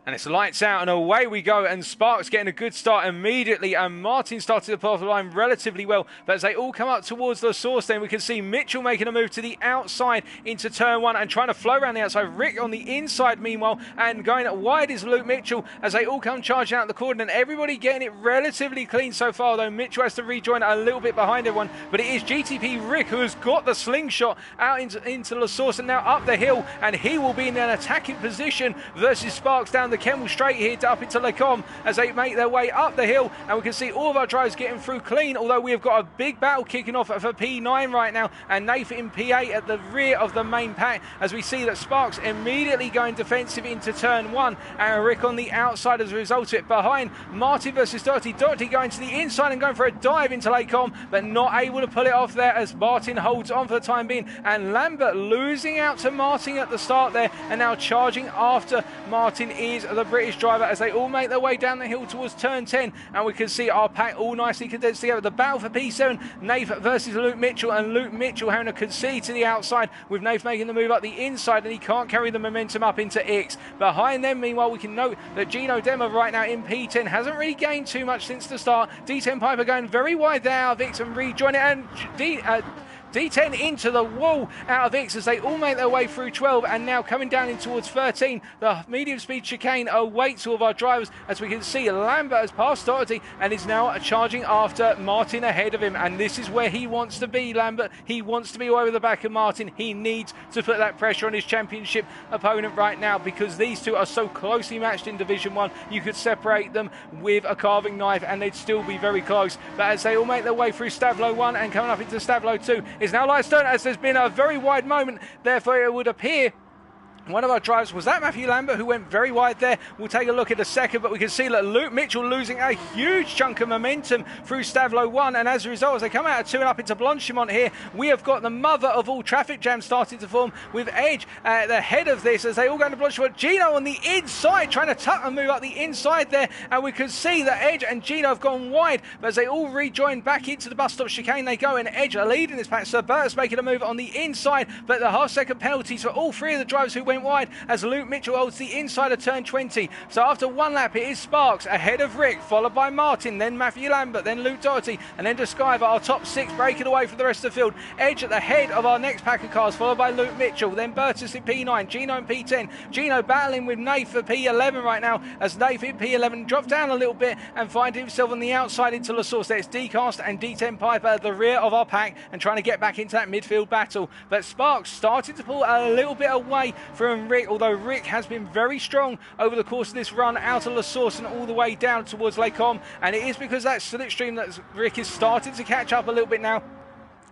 And it's lights out and away we go, and Sparks getting a good start immediately, and Martin started to pull off the line relatively well, but as they all come up towards the source then we can see Mitchell making a move to the outside into turn one and trying to flow around the outside. Rick on the inside meanwhile, and going wide is Luke Mitchell as they all come charging out the cordon, and everybody getting it relatively clean so far, though Mitchell has to rejoin a little bit behind everyone, but it is GTP Rick who has got the slingshot out into the source and now up the hill, and he will be in an attacking position versus Sparks down the Kemmel straight here to up into Lecom as they make their way up the hill, and we can see all of our drivers getting through clean, although we have got a big battle kicking off for P9 right now, and Nathan in P8 at the rear of the main pack as we see that Sparks immediately going defensive into turn one, and Rick on the outside as a result of it. Behind Martin versus Doherty, Doherty going to the inside and going for a dive into Lecom, but not able to pull it off there as Martin holds on for the time being, and Lambert losing out to Martin at the start there, and now charging after Martin is the British driver as they all make their way down the hill towards turn 10, and we can see our pack all nicely condensed together. The battle for P7, Nath versus Luke Mitchell, and Luke Mitchell having to concede to the outside with Nath making the move up the inside, and he can't carry the momentum up into X. Behind them meanwhile we can note that Gino Demmer right now in P10 hasn't really gained too much since the start. D10 Piper going very wide there out of X and rejoining, and D10 into the wall out of X as they all make their way through 12, and now coming down in towards 13. The medium speed chicane awaits all of our drivers as we can see Lambert has passed Doherty and is now charging after Martin ahead of him, and this is where he wants to be. Lambert, he wants to be over the back of Martin. He needs to put that pressure on his championship opponent right now because these two are so closely matched in Division 1. You could separate them with a carving knife and they'd still be very close, but as they all make their way through Stavlo 1 and coming up into Stavlo 2, is now lights down as there's been a very wide moment. Therefore, it would appear one of our drivers was that Matthew Lambert who went very wide there. We'll take a look at a second, but we can see that Luke Mitchell losing a huge chunk of momentum through Stavlo 1, and as a result, as they come out of 2 and up into Blanchimont here, we have got the mother of all traffic jams starting to form with Edge at the head of this as they all go into Blanchimont. Gino on the inside trying to tuck and move up the inside there, and we can see that Edge and Gino have gone wide, but as they all rejoin back into the bus stop chicane they go, and Edge are leading this pack. Sir Bertus making a move on the inside, but the half-second penalties for all 3 of the drivers who went wide as Luke Mitchell holds the inside of turn 20. So after 1 lap it is Sparks ahead of Rick, followed by Martin, then Matthew Lambert, then Luke Doherty, and then Describer, our top 6 breaking away from the rest of the field. Edge at the head of our next pack of cars, followed by Luke Mitchell, then Bertus in P9, Gino in P10, Gino battling with Nath for P11 right now as Nath in P11 drops down a little bit and finds himself on the outside into La Source. There's D-Cast and D10 Piper at the rear of our pack and trying to get back into that midfield battle, but Sparks started to pull a little bit away from Rick, although Rick has been very strong over the course of this run out of La Source and all the way down towards Lecom, and it is because that slipstream that Rick is starting to catch up a little bit now.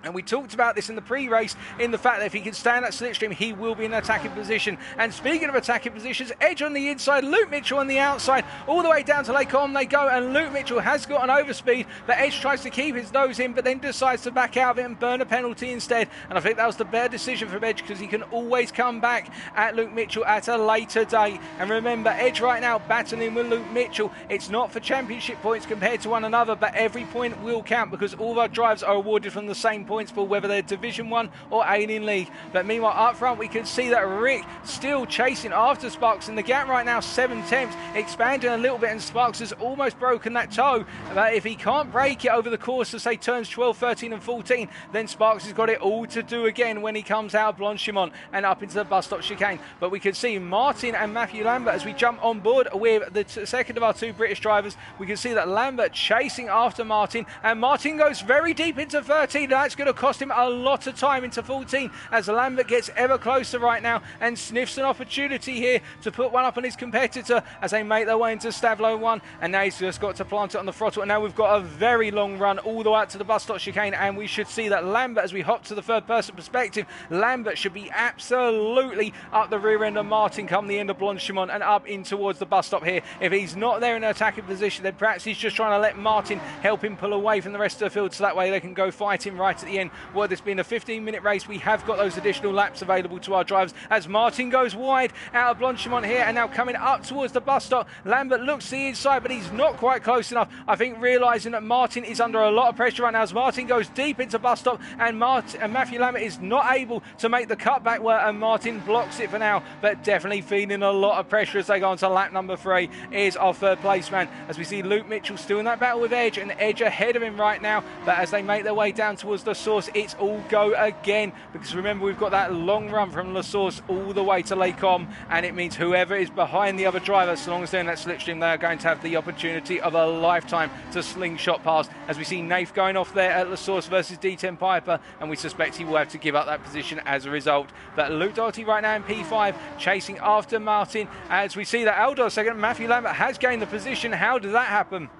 And we talked about this in the pre-race, in the fact that if he can stay in that slipstream, he will be in an attacking position. And speaking of attacking positions, Edge on the inside, Luke Mitchell on the outside, all the way down to Lecom they go, and Luke Mitchell has got an overspeed, but Edge tries to keep his nose in, but then decides to back out of it and burn a penalty instead. And I think that was the better decision from Edge, because he can always come back at Luke Mitchell at a later date. And remember, Edge right now battling with Luke Mitchell. It's not for championship points compared to one another, but every point will count, because all of our drives are awarded from the same points pool, whether they're Division 1 or Alien League. But meanwhile, up front, we can see that Rick still chasing after Sparks, and the gap right now 7/10, expanding a little bit, and Sparks has almost broken that toe. But if he can't break it over the course of, say, turns 12, 13 and 14, then Sparks has got it all to do again when he comes out of Blanchimont and up into the bus stop chicane. But we can see Martin and Matthew Lambert as we jump on board with the second of our 2 British drivers. We can see that Lambert chasing after Martin, and Martin goes very deep into 13, and that's going to cost him a lot of time into 14 as Lambert gets ever closer right now and sniffs an opportunity here to put one up on his competitor as they make their way into Stavlo 1, and now he's just got to plant it on the throttle, and now we've got a very long run all the way up to the bus stop chicane, and we should see that Lambert, as we hop to the third person perspective, Lambert should be absolutely up the rear end of Martin come the end of Blanchimont and up in towards the bus stop here. If he's not there in an attacking position, then perhaps he's just trying to let Martin help him pull away from the rest of the field so that way they can go fight him right at the end. Well, this being a 15-minute race, we have got those additional laps available to our drivers as Martin goes wide out of Blanchimont here, and now coming up towards the bus stop. Lambert looks to the inside, but he's not quite close enough. I think realising that Martin is under a lot of pressure right now as Martin goes deep into bus stop, and Matthew Lambert is not able to make the cutback where, and Martin blocks it for now, but definitely feeling a lot of pressure as they go on to lap number 3. Is our third place man as we see Luke Mitchell still in that battle with Edge, and Edge ahead of him right now, but as they make their way down towards the source, it's all go again, because remember we've got that long run from La Source all the way to Lake Com, and it means whoever is behind the other driver, so long as they're in that slipstream, they are going to have the opportunity of a lifetime to slingshot past, as we see Nath going off there at La Source versus D10 Piper, and we suspect he will have to give up that position as a result. But Luke Doherty right now in P5 chasing after Martin, as we see that Aldor second, Matthew Lambert has gained the position. How did that happen?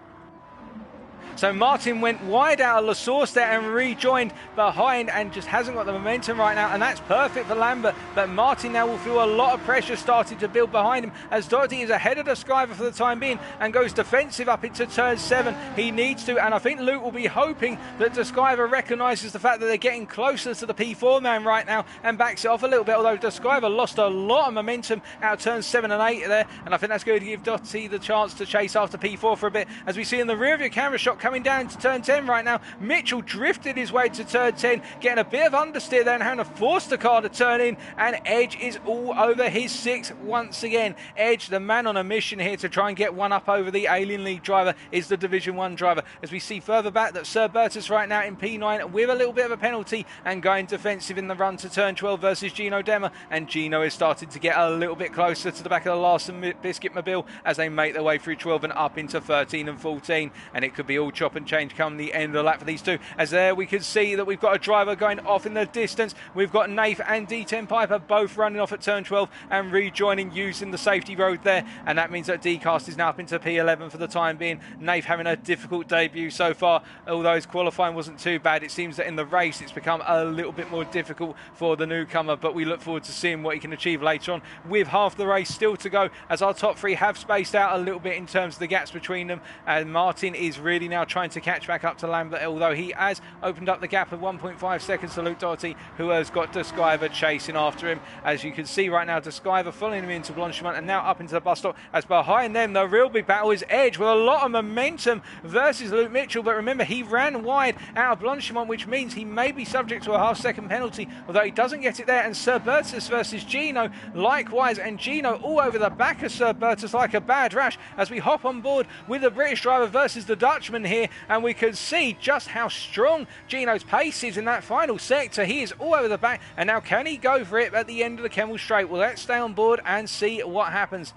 So Martin went wide out of La Source there and rejoined behind and just hasn't got the momentum right now, and that's perfect for Lambert, but Martin now will feel a lot of pressure starting to build behind him as Doherty is ahead of the Skyver for the time being and goes defensive up into turn 7. He needs to, and I think Luke will be hoping that the Skyver recognises the fact that they're getting closer to the P4 man right now and backs it off a little bit, although the Skyver lost a lot of momentum out of turn 7 and 8 there, and I think that's going to give Doherty the chance to chase after P4 for a bit. As we see in the rear view camera shot coming down to turn 10 right now, Mitchell drifted his way to turn 10, getting a bit of understeer there and having to force the car to turn in, and Edge is all over his 6 once again. Edge, the man on a mission here to try and get one up over the Alien League driver, is the Division 1 driver, as we see further back that Sir Bertus right now in P9 with a little bit of a penalty and going defensive in the run to turn 12 versus Gino Demmer, and Gino is starting to get a little bit closer to the back of the Larson Biscuit Mobile as they make their way through 12 and up into 13 and 14, and it could be all chop and change come the end of the lap for these two, as there we can see that we've got a driver going off in the distance. We've got Nath and D10 Piper both running off at turn 12 and rejoining using the safety road there, and that means that D-Cast is now up into P11 for the time being. Nath having a difficult debut so far, although his qualifying wasn't too bad. It seems that in the race it's become a little bit more difficult for the newcomer, but we look forward to seeing what he can achieve later on with half the race still to go, as our top 3 have spaced out a little bit in terms of the gaps between them, and Martin is really now trying to catch back up to Lambert, although he has opened up the gap of 1.5 seconds to Luke Doherty, who has got Deskyver chasing after him. As you can see right now, Deskyver following him into Blanchimont and now up into the bus stop, as behind them the real big battle is Edge with a lot of momentum versus Luke Mitchell, but remember he ran wide out of Blanchimont, which means he may be subject to a half-second penalty, although he doesn't get it there. And Sir Bertus versus Gino likewise, and Gino all over the back of Sir Bertus like a bad rash as we hop on board with the British driver versus the Dutchman here, and we can see just how strong Gino's pace is in that final sector. He is all over the back, and now can he go for it at the end of the Kemmel Straight? Well, let's stay on board and see what happens.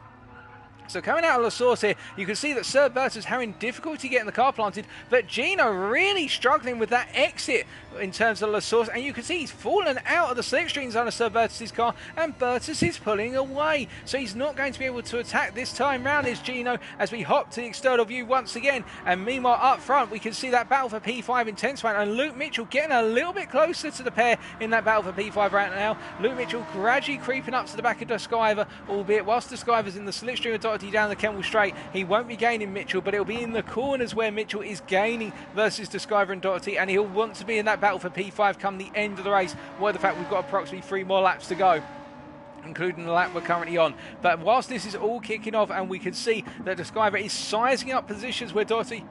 So coming out of La Source here, you can see that Sir Bertus is having difficulty getting the car planted, but Gino really struggling with that exit in terms of La Source, and you can see he's fallen out of the slipstream zone of Sir Bertus's car, and Bertus is pulling away, so he's not going to be able to attack this time round, is Gino, as we hop to the external view once again. And meanwhile up front we can see that battle for P5 intensifying, and Luke Mitchell getting a little bit closer to the pair in that battle for P5 right now. Luke Mitchell gradually creeping up to the back of Deskyver, albeit whilst Deskyver's in the slipstream of Doherty down the Kemmel Straight, he won't be gaining Mitchell, but it'll be in the corners where Mitchell is gaining versus Deskyver and Doherty, and he'll want to be in that battle for P5 come the end of the race, where the fact we've got approximately 3 more laps to go, including the lap we're currently on. But whilst this is all kicking off, and we can see that Deskyver is sizing up positions where Doherty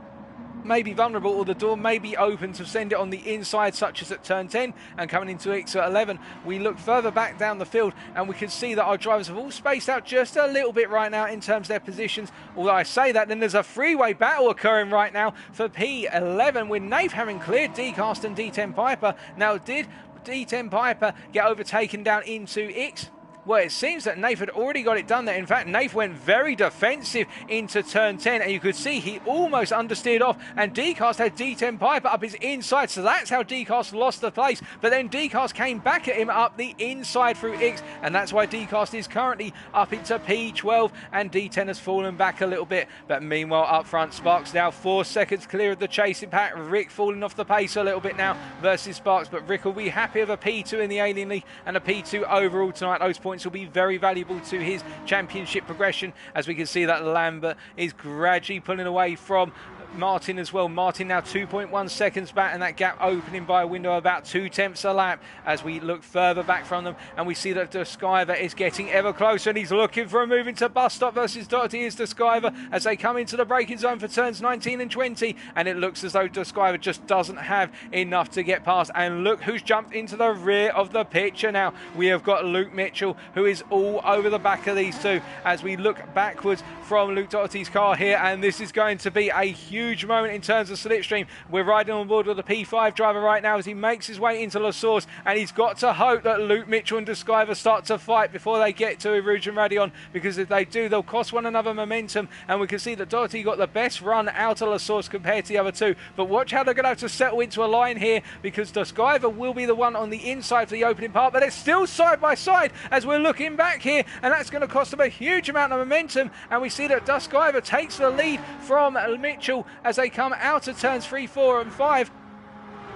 may be vulnerable, or the door may be open to send it on the inside, such as at turn 10 and coming into exit 11. We look further back down the field and we can see that our drivers have all spaced out just a little bit right now in terms of their positions. Although I say that, then there's a freeway battle occurring right now for P11 with Nath having cleared D-Cast and D10 Piper. Now, did D10 Piper get overtaken down into X? Well, it seems that Nath had already got it done there. In fact, Nath went very defensive into turn 10, and you could see he almost understeered off, and Dcast had D10 Piper up his inside, so that's how Dcast lost the place. But then Dcast came back at him up the inside through X, and that's why Dcast is currently up into P12, and D10 has fallen back a little bit. But meanwhile, up front, Sparks now 4 seconds clear of the chasing pack. Rick falling off the pace a little bit now versus Sparks, but Rick will be happy with a P2 in the Alien League and a P2 overall tonight. Those points will be very valuable to his championship progression, as we can see that Lambert is gradually pulling away from Martin as well. Martin now 2.1 seconds back, and that gap opening by a window of about 0.2 a lap as we look further back from them, and we see that Deskyver is getting ever closer, and he's looking for a move into bus stop versus Doherty. Is Deskyver as they come into the braking zone for turns 19 and 20, and it looks as though Deskyver just doesn't have enough to get past. And look who's jumped into the rear of the picture now. We have got Luke Mitchell, who is all over the back of these two as we look backwards from Luke Doherty's car here, and this is going to be a huge moment in terms of slipstream. We're riding on board with the P5 driver right now as he makes his way into La Source, and he's got to hope that Luke Mitchell and Deskyver start to fight before they get to Rouge and Radion, because if they do, they'll cost one another momentum. And we can see that Doherty got the best run out of La Source compared to the other two, but watch how they're going to have to settle into a line here, because Deskyver will be the one on the inside for the opening part, but it's still side by side as we're looking back here, and that's going to cost them a huge amount of momentum. And we see that Deskyver takes the lead from Mitchell as they come out of turns 3, 4 and 5.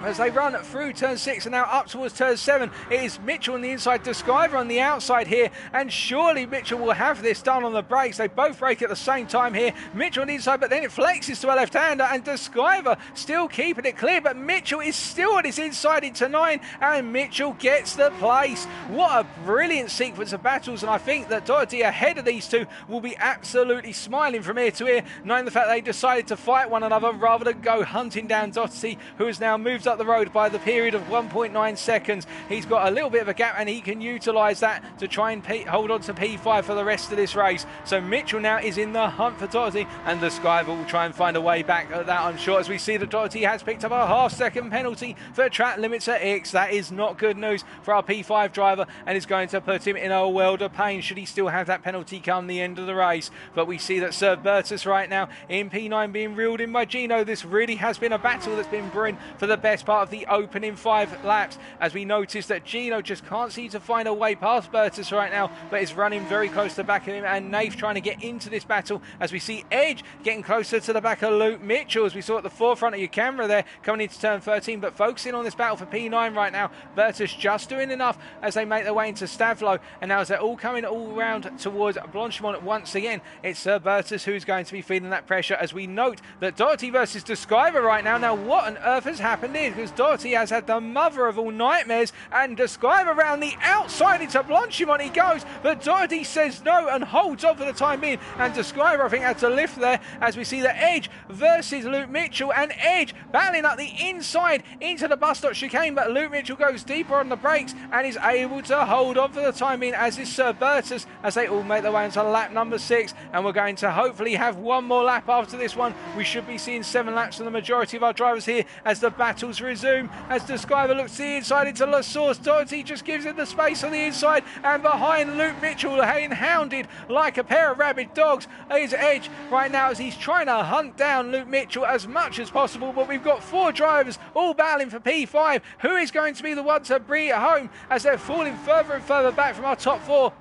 As they run through turn 6 and now up towards turn 7, it is Mitchell on the inside, Deskyver on the outside here, and surely Mitchell will have this done on the brakes. They both brake at the same time here. Mitchell on the inside, but then it flexes to a left-hander, and Deskyver still keeping it clear, but Mitchell is still on his inside into 9, and Mitchell gets the place. What a brilliant sequence of battles, and I think that Doherty ahead of these two will be absolutely smiling from ear to ear, knowing the fact they decided to fight one another rather than go hunting down Doherty, who has now moved up the road by the period of 1.9 seconds. He's got a little bit of a gap, and he can utilise that to try and hold on to P5 for the rest of this race. So Mitchell now is in the hunt for Doherty, and Deskyver will try and find a way back at that, I'm sure, as we see that Doherty has picked up a half-second penalty for track limits at X. That is not good news for our P5 driver, and is going to put him in a world of pain should he still have that penalty come the end of the race. But we see that Sir Bertus right now in P9 being reeled in by Gino. This really has been a battle that's been brewing for the best part of the opening 5 laps, as we notice that Gino just can't seem to find a way past Bertus right now, but is running very close to the back of him, and Nath trying to get into this battle, as we see Edge getting closer to the back of Luke Mitchell, as we saw at the forefront of your camera there coming into turn 13. But focusing on this battle for P9 right now, Bertus just doing enough as they make their way into Stavlo, and now as they're all coming all round towards Blanchimont once again, it's Sir Bertus who's going to be feeling that pressure, as we note that Doherty versus Deskyver right now. Now what on earth has happened here, because Doherty has had the mother of all nightmares, and Deskyver around the outside into Blanchimont he goes, but Doherty says no and holds on for the time being, and Deskyver I think had to lift there, as we see the Edge versus Luke Mitchell, and Edge battling up the inside into the bus stop chicane, but Luke Mitchell goes deeper on the brakes and is able to hold on for the time being, as is Sir Bertus, as they all make their way into lap number 6, and we're going to hopefully have one more lap after this one. We should be seeing 7 laps for the majority of our drivers here as the battles resume, as Deskyver looks to the inside into La Source. Doherty just gives him the space on the inside, and behind Luke Mitchell, being hounded like a pair of rabid dogs, is Edge right now as he's trying to hunt down Luke Mitchell as much as possible. But we've got 4 drivers all battling for P5. Who is going to be the one to bring it home, as they're falling further and further back from our top 4?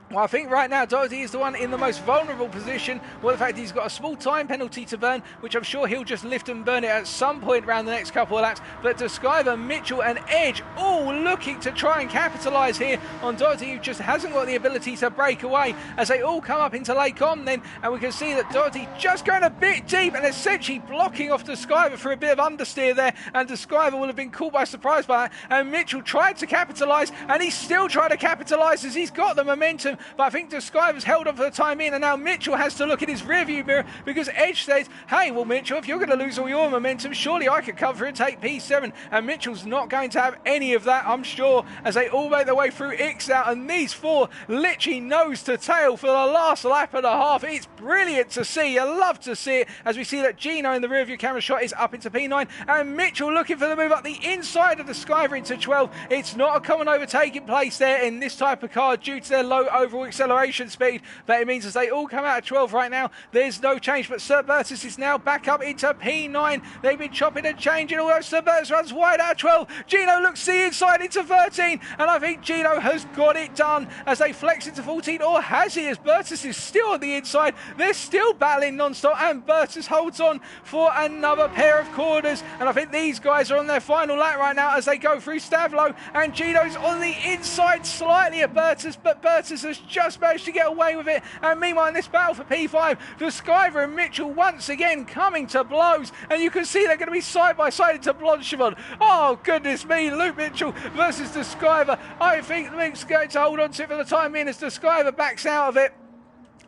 Well, I think right now Doherty is the one in the most vulnerable position. Well, the fact he's got a small time penalty to burn, which I'm sure he'll just lift and burn it at some point around the next couple of laps. But Deskyver, Mitchell and Edge all looking to try and capitalise here on Doherty, who just hasn't got the ability to break away, as they all come up into Lake On then, and we can see that Doherty just going a bit deep and essentially blocking off Deskyver for a bit of understeer there, and Deskyver will have been caught by surprise by that, and Mitchell tried to capitalise, and he's still trying to capitalise as he's got the momentum, momentum, but I think Descriver's held on for the time being, and now Mitchell has to look at his rearview mirror because Edge says, hey, well, Mitchell, if you're going to lose all your momentum, surely I could come through and take P7, and Mitchell's not going to have any of that, I'm sure, as they all make their way through X now, and these four literally nose to tail for the last lap and a half. It's brilliant to see. I love to see it as we see that Gino in the rearview camera shot is up into P9, and Mitchell looking for the move up the inside of the Skyver into 12. It's not a common overtaking place there in this type of car due to their low overall acceleration speed, but it means as they all come out of 12 right now, there's no change, but Sir Bertus is now back up into P9. They've been chopping and changing, although Sir Bertus runs wide out of 12. Gino looks the inside into 13, and I think Gino has got it done as they flex into 14, or has he, as Bertus is still on the inside. They're still battling non-stop, and Bertus holds on for another pair of corners, and I think these guys are on their final lap right now as they go through Stavlo, and Gino's on the inside slightly of Bertus, but Bertus has just managed to get away with it. And meanwhile in this battle for P5, the Skyver and Mitchell once again coming to blows, and you can see they're going to be side by side into Blanchimont. Oh goodness me, Luke Mitchell versus the Skyver. I think Luke's going to hold on to it for the time being as the Skyver backs out of it.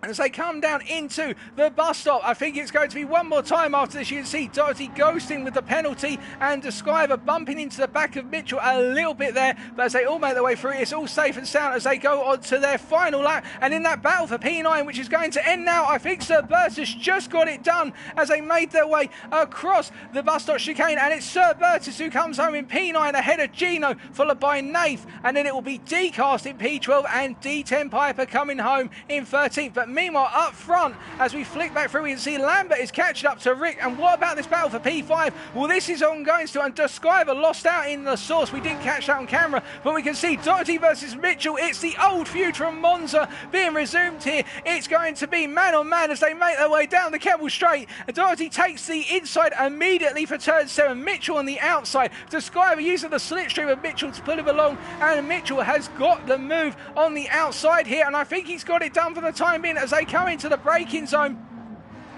And as they come down into the bus stop, I think it's going to be one more time after this. You can see Doherty ghosting with the penalty and Descriver bumping into the back of Mitchell a little bit there. But as they all make their way through, it's all safe and sound as they go on to their final lap. And in that battle for P9, which is going to end now, I think Sir Bertus just got it done as they made their way across the bus stop chicane. And it's Sir Bertus who comes home in P9 ahead of Gino, followed by Nath. And then it will be D-Cast in P12 and D10 Piper coming home in 13th. But meanwhile, up front, as we flick back through, we can see Lambert is catching up to Rick. And what about this battle for P5? Well, this is ongoing still, and Descriver lost out in the source. We didn't catch that on camera, but we can see Doherty versus Mitchell. It's the old feud from Monza being resumed here. It's going to be man on man as they make their way down the Kemmel Straight. Doherty takes the inside immediately for turn 7. Mitchell on the outside. Descriver using the slipstream of Mitchell to pull him along, and Mitchell has got the move on the outside here, and I think he's got it done for the time being as they come into the braking zone.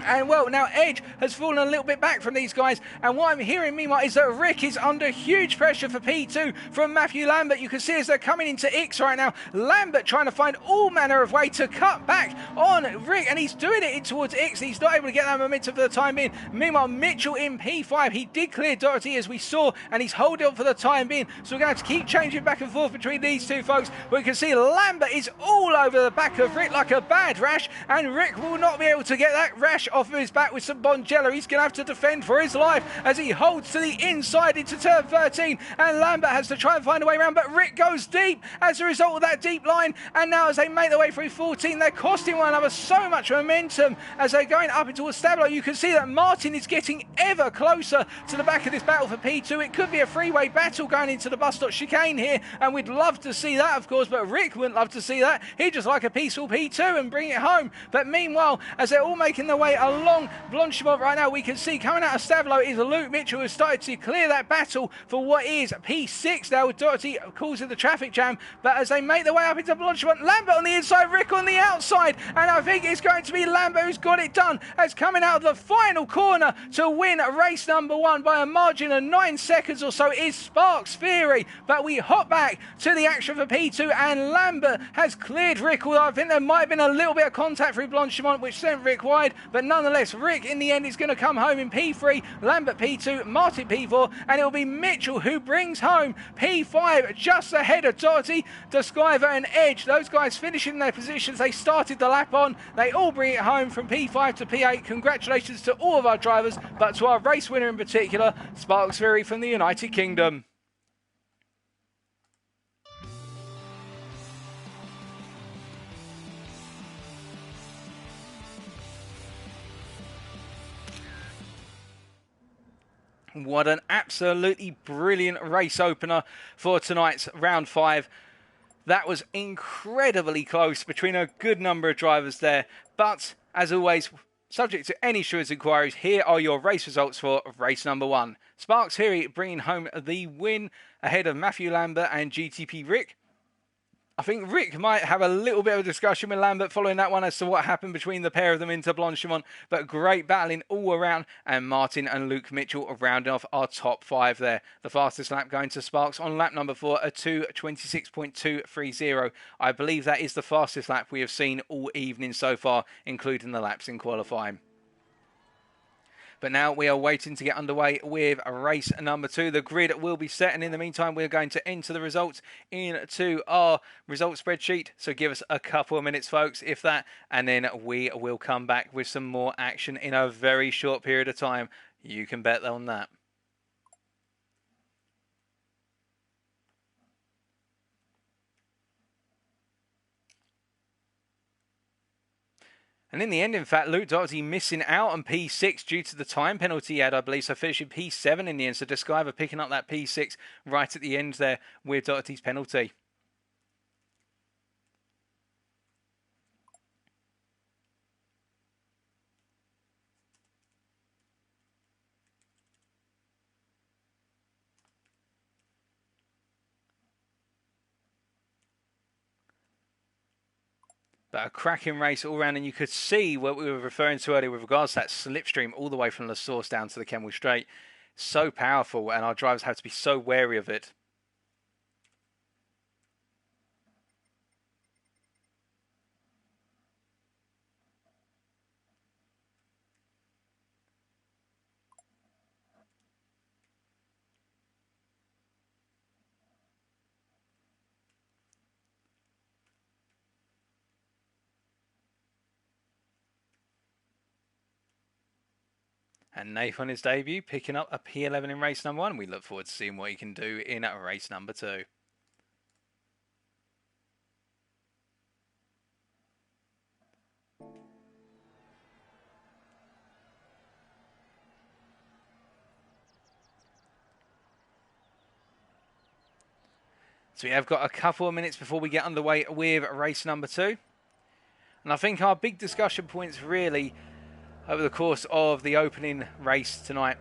And well, now Edge has fallen a little bit back from these guys, and what I'm hearing meanwhile is that Rick is under huge pressure for P2 from Matthew Lambert. You can see as they're coming into X right now, Lambert trying to find all manner of way to cut back on Rick, and he's doing it in towards X. He's not able to get that momentum for the time being. Meanwhile, Mitchell in P5, he did clear Doherty as we saw, and he's holding on for the time being, so we're going to have to keep changing back and forth between these two folks. But we can see Lambert is all over the back of Rick like a bad rash, and Rick will not be able to get that rash off of his back with some Bonjela. He's going to have to defend for his life as he holds to the inside into turn 13, and Lambert has to try and find a way around, but Rick goes deep as a result of that deep line. And now as they make their way through 14, they're costing one another so much momentum as they're going up into a Stablo. You can see that Martin is getting ever closer to the back of this battle for P2. It could be a three-way battle going into the bus stop chicane here, and we'd love to see that, of course, but Rick wouldn't love to see that. He'd just like a peaceful P2 and bring it home. But meanwhile, as they're all making their way along Blanchimont right now, we can see coming out of Stavlo is Luke Mitchell, who has started to clear that battle for what is P6 now, with Doherty causing the traffic jam. But as they make their way up into Blanchimont, Lambert on the inside, Rick on the outside, and I think it's going to be Lambert who's got it done as coming out of the final corner to win race number 1 by a margin of 9 seconds or so is Sparks Theory. But we hop back to the action for P2, and Lambert has cleared Rick, although I think there might have been a little bit of contact through Blanchimont which sent Rick wide, but nonetheless Rick in the end is going to come home in P3, Lambert P2, Martin P4, and it will be Mitchell who brings home P5 just ahead of Doherty, Descriver and Edge. Those guys finishing their positions they started the lap on. They all bring it home from P5 to P8. Congratulations to all of our drivers, but to our race winner in particular, Sparks Fury from the United Kingdom. What an absolutely brilliant race opener for tonight's round 5. That was incredibly close between a good number of drivers there. But, as always, subject to any insurance inquiries, here are your race results for race number 1. Sparks Fury bringing home the win ahead of Matthew Lambert and GTP Rick. I think Rick might have a little bit of a discussion with Lambert following that one as to what happened between the pair of them into Blanchimont. But great battling all around, and Martin and Luke Mitchell rounding off our top 5 there. The fastest lap going to Sparks on lap number 4, a 2:26.230. I believe that is the fastest lap we have seen all evening so far, including the laps in qualifying. But now we are waiting to get underway with race number 2. The grid will be set, and in the meantime, we're going to enter the results into our result spreadsheet. So give us a couple of minutes, folks, if that, and then we will come back with some more action in a very short period of time. You can bet on that. And in the end, in fact, Luke Doherty missing out on P6 due to the time penalty he had, I believe. So finishing P7 in the end. So Descriver picking up that P6 right at the end there with Doherty's penalty. But a cracking race all round, and you could see what we were referring to earlier with regards to that slipstream all the way from the source down to the Kenmore Straight. So powerful, and our drivers have to be so wary of it. And Nath on his debut, picking up a P11 in race number 1. We look forward to seeing what he can do in race number 2. So we have got a couple of minutes before we get underway with race number 2. And I think our big discussion points really over the course of the opening race tonight.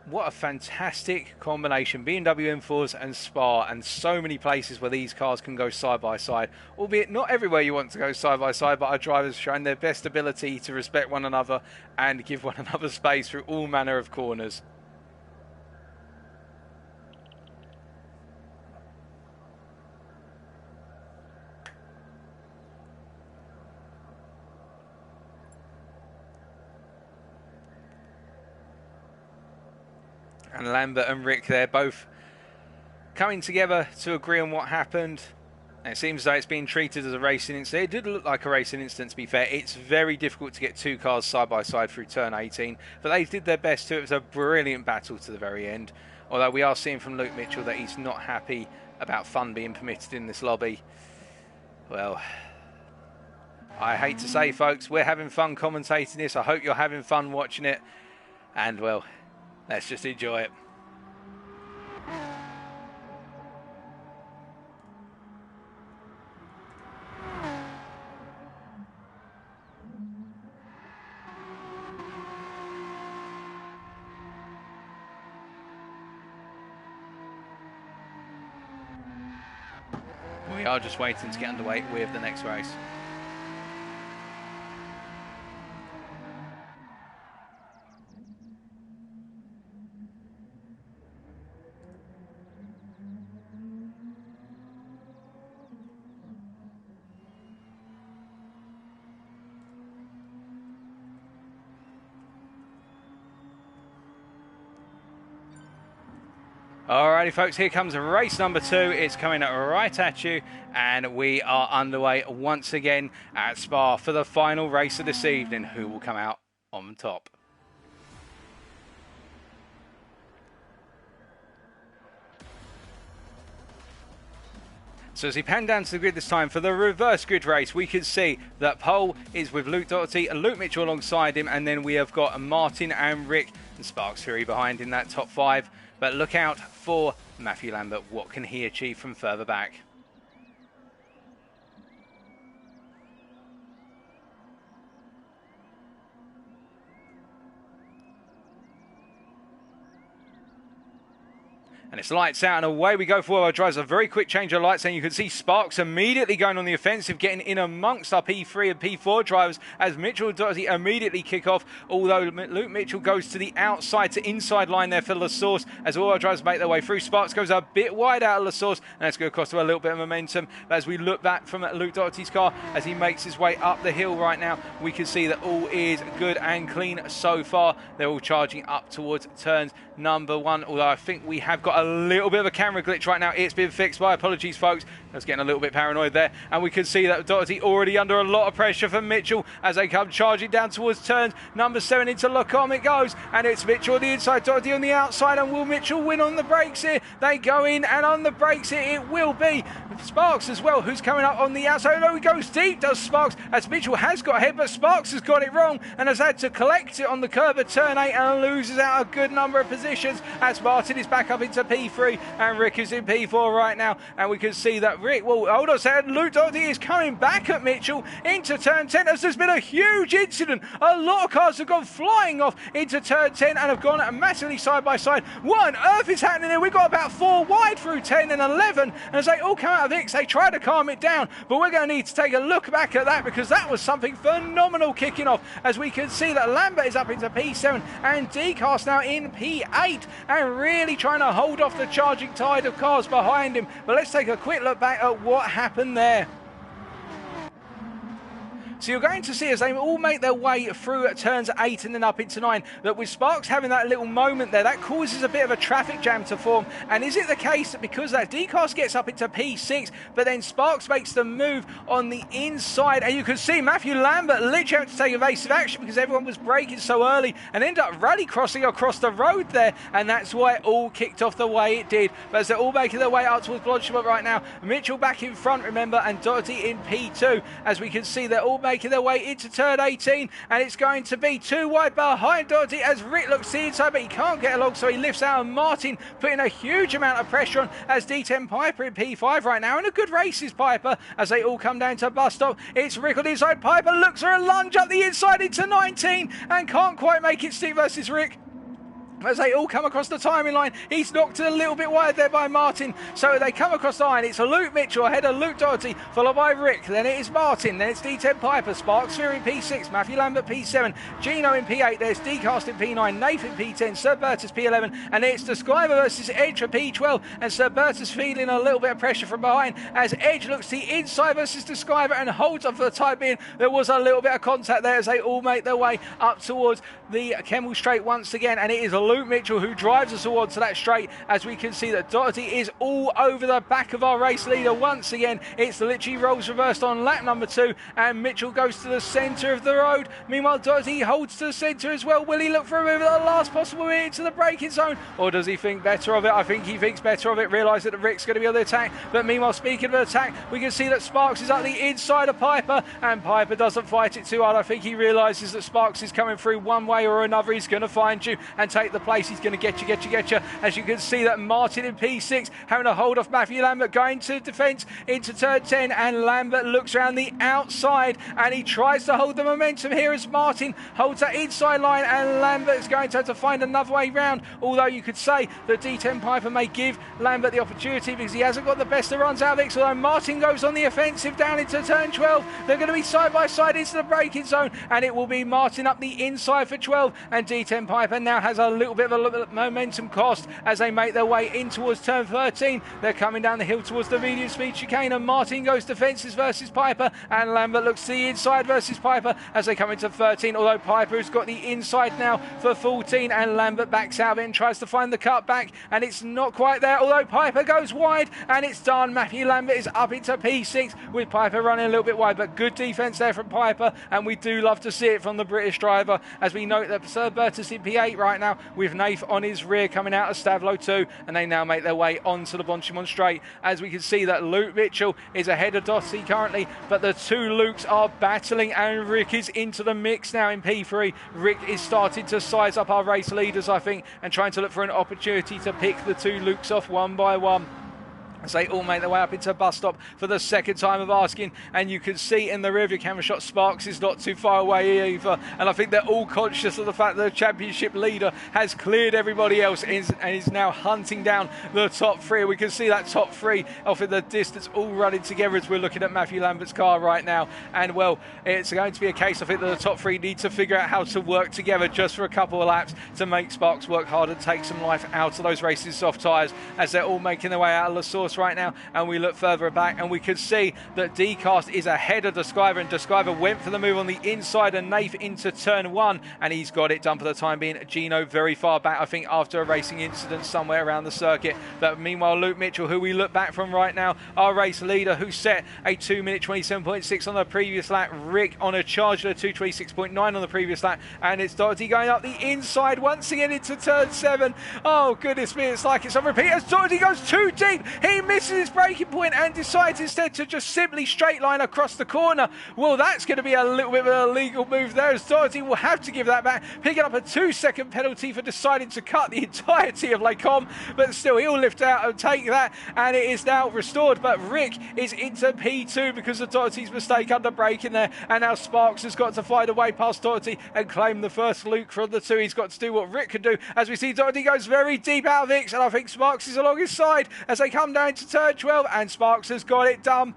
What a fantastic combination. BMW M4s and Spa, and so many places where these cars can go side by side. Albeit not everywhere you want to go side by side, but our drivers showing their best ability to respect one another and give one another space through all manner of corners. And Lambert and Rick, they're both coming together to agree on what happened. And it seems as though it's being treated as a racing incident. It did look like a racing incident, to be fair. It's very difficult to get two cars side by side through turn 18. But they did their best too. It was a brilliant battle to the very end. Although we are seeing from Luke Mitchell that he's not happy about fun being permitted in this lobby. Well, I hate to say, folks, we're having fun commentating this. I hope you're having fun watching it. And, well, let's just enjoy it. We are just waiting to get underway with the next race. Alrighty, folks, here comes race number 2. It's coming right at you, and we are underway once again at Spa for the final race of this evening. Who will come out on top? So as he panned down to the grid this time for the reverse grid race, we can see that pole is with Luke Doherty and Luke Mitchell alongside him, and then we have got Martin and Rick and Sparks Fury behind in that top 5. But look out for Matthew Lambert. What can he achieve from further back? And it's lights out and away we go for our drives. A very quick change of lights, and you can see Sparks immediately going on the offensive, getting in amongst our P3 and P4 drivers as Mitchell and Doherty immediately kick off, although Luke Mitchell goes to the outside to inside line there for La Source as all our drivers make their way through. Sparks goes a bit wide out of La Source, and that's going to cost him a little bit of momentum. But as we look back from Luke Doherty's car as he makes his way up the hill right now, we can see that all is good and clean so far. They're all charging up towards turns number 1, although I think we have got a little bit of a camera glitch right now. It's been fixed. My apologies, folks. I was getting a little bit paranoid there, and we can see that Doherty already under a lot of pressure from Mitchell as they come charging down towards turns number 7 into Lacombe it goes, and it's Mitchell on the inside, Doherty on the outside, and will Mitchell win on the brakes here? They go in, and on the brakes here it will be Sparks as well, who's coming up on the outside. Oh, he goes deep, does Sparks, as Mitchell has got ahead, but Sparks has got it wrong and has had to collect it on the curb at turn 8 and loses out a good number of positions as Martin is back up into P3 and Rick is in P4 right now. And we can see that Rick, well, hold on a second, Luke Doherty is coming back at Mitchell into turn 10 as there's been a huge incident. A lot of cars have gone flying off into turn 10 and have gone massively side by side. What on earth is happening here? We've got about 4 wide through 10 and 11, and as they all come out of X, they try to calm it down, but we're going to need to take a look back at that because that was something phenomenal kicking off, as we can see that Lambert is up into P7 and Decast now in P8 and really trying to hold off the charging tide of cars behind him. But let's take a quick look back at what happened there. So you're going to see as they all make their way through turns 8 and then up into 9 that with Sparks having that little moment there, that causes a bit of a traffic jam to form. And is it the case that because that Decast gets up into P6 but then Sparks makes the move on the inside, and you can see Matthew Lambert literally had to take evasive action because everyone was braking so early and ended up rally crossing across the road there, and that's why it all kicked off the way it did. But as they're all making their way up towards Blodgett right now, Mitchell back in front, remember, and Doherty in P2, as we can see they're all making their way into turn 18, and it's going to be 2 wide behind Doherty as Rick looks to the inside, but he can't get along, so he lifts out, and Martin putting a huge amount of pressure on as D10 Piper in P5 right now, and a good race is Piper as they all come down to bus stop. It's Rick on the inside, Piper looks for a lunge up the inside into 19 and can't quite make it. Steve versus Rick as they all come across the timing line. He's knocked a little bit wide there by Martin, so they come across the line. It's a Luke Mitchell ahead of Luke Doherty, followed by Rick, then it is Martin, then it's D10 Piper, Sparks Fury in P6, Matthew Lambert P7, Gino in P8, there's Decast in P9, Nathan P10, Sir Bertus P11, and it's Describer versus Edge for P12, and Sir Bertus feeling a little bit of pressure from behind as Edge looks to the inside versus Describer and holds on for the time being. There was a little bit of contact there as they all make their way up towards the Kemmel Straight once again, and it is Luke Mitchell who drives us all onto that straight, as we can see that Doherty is all over the back of our race leader once again. It's literally roles reversed on lap number 2, and Mitchell goes to the centre of the road. Meanwhile, Doherty holds to the centre as well. Will he look for a move at the last possible minute into the braking zone, or does he think better of it? I think he thinks better of it, realise that the Rick's going to be on the attack. But meanwhile, speaking of attack, we can see that Sparks is up the inside of Piper, and Piper doesn't fight it too hard. I think he realises that Sparks is coming through one way or another. He's going to find you and take the place. He's going to get you. As you can see that Martin in P6 having a hold off Matthew Lambert, going to defence into turn 10, and Lambert looks around the outside and he tries to hold the momentum here as Martin holds that inside line, and Lambert is going to have to find another way round, although you could say that D10 Piper may give Lambert the opportunity because he hasn't got the best of runs out of it. Although Martin goes on the offensive down into turn 12, they're going to be side by side into the braking zone, and it will be Martin up the inside for 12, and D10 Piper now has a little bit of a momentum cost as they make their way in towards turn 13. They're coming down the hill towards the medium speed chicane, and Martin goes to fences versus Piper, and Lambert looks to the inside versus Piper as they come into 13, although Piper has got the inside now for 14, and Lambert backs out of it and tries to find the cut back, and it's not quite there, although Piper goes wide, and it's done. Matthew Lambert is up into P6 with Piper running a little bit wide, but good defence there from Piper, and we do love to see it from the British driver, as we note that Sir Bertus in P8 right now with Nath on his rear coming out of Stavlo 2, and they now make their way onto the Bonchimon straight, as we can see that Luke Mitchell is ahead of Doherty currently, but the two Lukes are battling, and Rick is into the mix now in P3. Rick is starting to size up our race leaders, I think, and trying to look for an opportunity to pick the two Lukes off one by one. as they all make their way up into a bus stop for the second time of asking. And you can see in the rearview camera shot, Sparks is not too far away either. And I think they're all conscious of the fact that the championship leader has cleared everybody else and is now hunting down the top three. We can see that top three off in the distance all running together as we're looking at Matthew Lambert's car right now. And well, it's going to be a case, I think, that the top three need to figure out how to work together just for a couple of laps to make Sparks work hard and take some life out of those racing soft tyres as they're all making their way out of the source right now. And we look further back and we can see that D-Cast is ahead of Describer, and Describer went for the move on the inside and Nath into turn one, and he's got it done for the time being. Gino very far back, I think, after a racing incident somewhere around the circuit. But meanwhile, Luke Mitchell, who we look back from right now, our race leader, who set a 2-minute 27.6 on the previous lap. Rick on a charger 2:26.9 on the previous lap, and it's Doherty going up the inside once again into turn 7. Oh goodness me, it's like it's on repeat as Doherty goes too deep. He misses his braking point and decides instead to just simply straight line across the corner. Well, that's going to be a little bit of an illegal move there, as Doherty will have to give that back, picking up a 2-second penalty for deciding to cut the entirety of Les Combes, but still he'll lift out and take that, and it is now restored. But Rick is into P2 because of Doherty's mistake under braking there, and now Sparks has got to find a way past Doherty and claim the first Luke from the two. He's got to do what Rick can do, as we see Doherty goes very deep out of X, and I think Sparks is along his side as they come down to turn 12, and Sparks has got it done.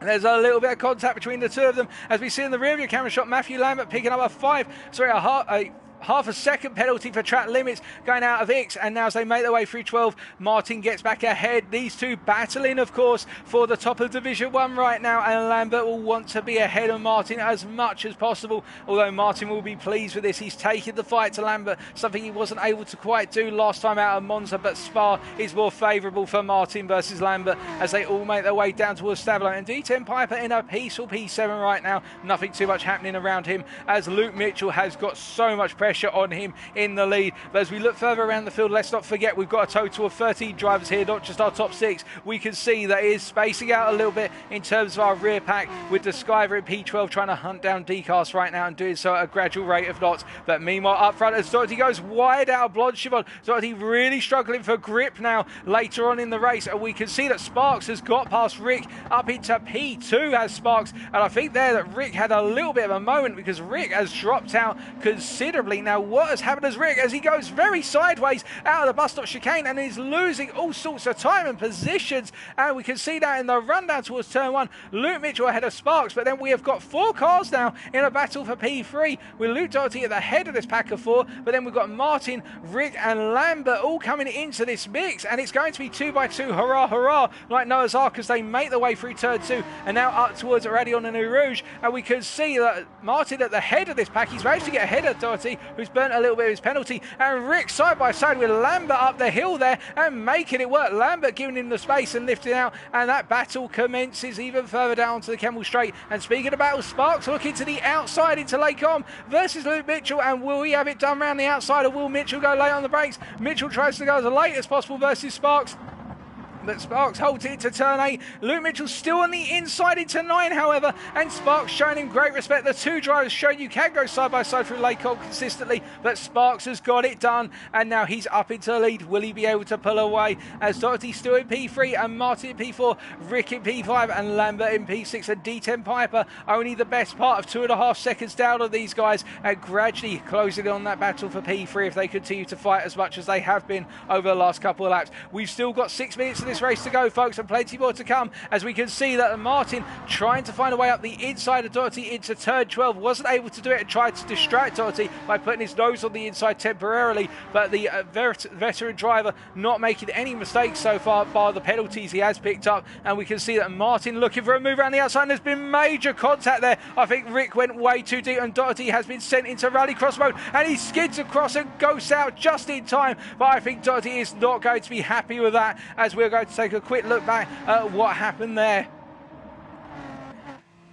There's a little bit of contact between the two of them, as we see in the rearview camera shot, Matthew Lambert picking up a half a second penalty for track limits going out of X, and now as they make their way through 12, Martin gets back ahead. These two battling, of course, for the top of Division 1 right now, and Lambert will want to be ahead of Martin as much as possible, although Martin will be pleased with this. He's taken the fight to Lambert, something he wasn't able to quite do last time out of Monza, but Spa is more favourable for Martin versus Lambert as they all make their way down towards Stabilo, and D10 Piper in a peaceful P7 right now. Nothing too much happening around him as Luke Mitchell has got so much pressure on him in the lead. But as we look further around the field, let's not forget we've got a total of 13 drivers here, not just our top 6. We can see that it is spacing out a little bit in terms of our rear pack, with Describer in P12 trying to hunt down D-Cast right now and doing so at a gradual rate of knots. But meanwhile up front, as Doherty goes wide out of Blanchimont, Doherty really struggling for grip now later on in the race, and we can see that Sparks has got past Rick up into P2 as Sparks, and I think there that Rick had a little bit of a moment because Rick has dropped out considerably. Now what has happened as Rick, as he goes very sideways out of the bus stop chicane and is losing all sorts of time and positions, and we can see that in the rundown towards turn 1. Luke Mitchell ahead of Sparks, but then we have got 4 cars now in a battle for P3 with Luke Doherty at the head of this pack of 4, but then we've got Martin, Rick and Lambert all coming into this mix, and it's going to be 2 by 2, hurrah hurrah, like Noah's Ark as they make their way through turn 2 and now up towards Radion and Eau Rouge. And we can see that Martin at the head of this pack, he's managed to get ahead of Doherty, who's burnt a little bit of his penalty, and Rick side by side with Lambert up the hill there and making it work. Lambert giving him the space and lifting out, and that battle commences even further down to the Kemmel Straight. And speaking of battle, Sparks looking to the outside into Les Combes versus Luke Mitchell, and will he have it done round the outside, or will Mitchell go late on the brakes? Mitchell tries to go as late as possible versus Sparks, but Sparks holds it to turn 8. Luke Mitchell still on the inside into 9, however, and Sparks showing him great respect. The two drivers showing you can go side by side through Les Combes consistently, but Sparks has got it done, and now he's up into the lead. Will he be able to pull away as Doherty still in P3 and Martin in P4, Rick in P5 and Lambert in P6, and D10 Piper only the best part of 2.5 seconds down on these guys, and gradually closing on that battle for P3 if they continue to fight as much as they have been over the last couple of laps. We've still got 6 minutes of this race to go, folks, and plenty more to come, as we can see that Martin trying to find a way up the inside of Doherty into turn 12, wasn't able to do it and tried to distract Doherty by putting his nose on the inside temporarily, but the veteran driver not making any mistakes so far bar the penalties he has picked up. And we can see that Martin looking for a move around the outside, and there's been major contact there. I think Rick went way too deep and Doherty has been sent into rallycross mode, and he skids across and goes out just in time, but I think Doherty is not going to be happy with that, as we're going to take a quick look back at what happened there.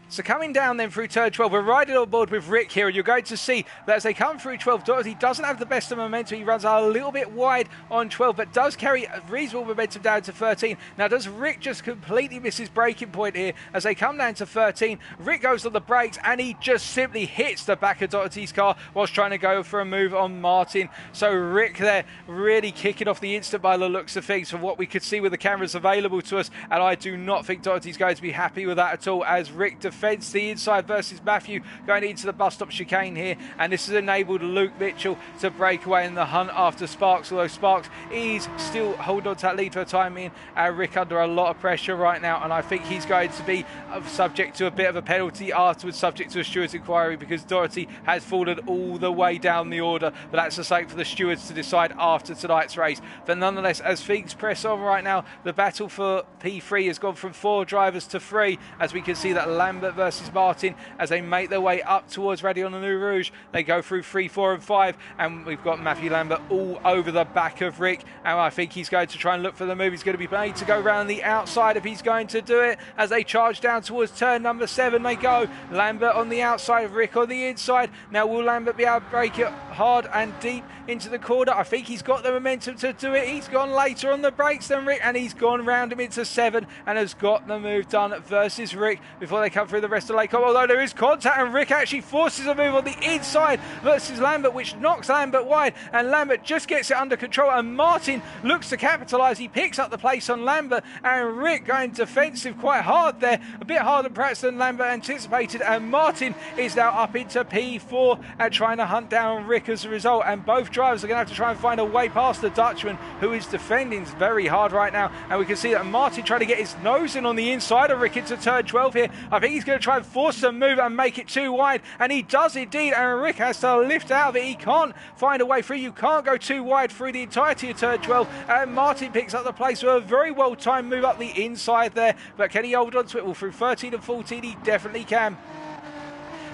So coming down then through turn 12, we're riding on board with Rick here, and you're going to see that as they come through 12, Doherty doesn't have the best of momentum. He runs a little bit wide on 12, but does carry a reasonable momentum down to 13. Now, does Rick just completely miss his braking point here as they come down to 13? Rick goes on the brakes, and he just simply hits the back of Doherty's car whilst trying to go for a move on Martin. So Rick there really kicking off the instant by the looks of things from what we could see with the cameras available to us, and I do not think Doherty's going to be happy with that at all as Rick defends the inside versus Matthew going into the bus stop chicane here, and this has enabled Luke Mitchell to break away in the hunt after Sparks, although Sparks is still holding on to that lead for a time being. Rick under a lot of pressure right now, and I think he's going to be subject to a bit of a penalty afterwards, subject to a steward's inquiry, because Doherty has fallen all the way down the order, but that's the same for the stewards to decide after tonight's race. But nonetheless, as things press on right now, the battle for P3 has gone from 4 drivers to 3, as we can see that Lambert versus Martin as they make their way up towards Radion and New Rouge. They go through 3, 4 and 5, and we've got Matthew Lambert all over the back of Rick, and I think he's going to try and look for the move. He's going to be made to go around the outside if he's going to do it. As they charge down towards turn number 7, they go. Lambert on the outside, Rick on the inside. Now will Lambert be able to break it hard and deep into the corner? I think he's got the momentum to do it. He's gone later on the brakes than Rick, and he's gone round him into 7 and has got the move done versus Rick before they come through the rest of the lake. Although there is contact, and Rick actually forces a move on the inside versus Lambert, which knocks Lambert wide, and Lambert just gets it under control, and Martin looks to capitalise. He picks up the place on Lambert, and Rick going defensive quite hard there, a bit harder perhaps than Lambert anticipated, and Martin is now up into P4 and trying to hunt down Rick as a result, and both drivers are going to have to try and find a way past the Dutchman, who is defending very hard right now, and we can see that Martin trying to get his nose in on the inside of Rick into turn 12 here. I think he's going to try and force a move and make it too wide, and he does indeed, and Rick has to lift out of it. He can't find a way through. You can't go too wide through the entirety of turn 12, and Martin picks up the place with a very well timed move up the inside there, but can he hold on to it? Well, through 13 and 14 he definitely can.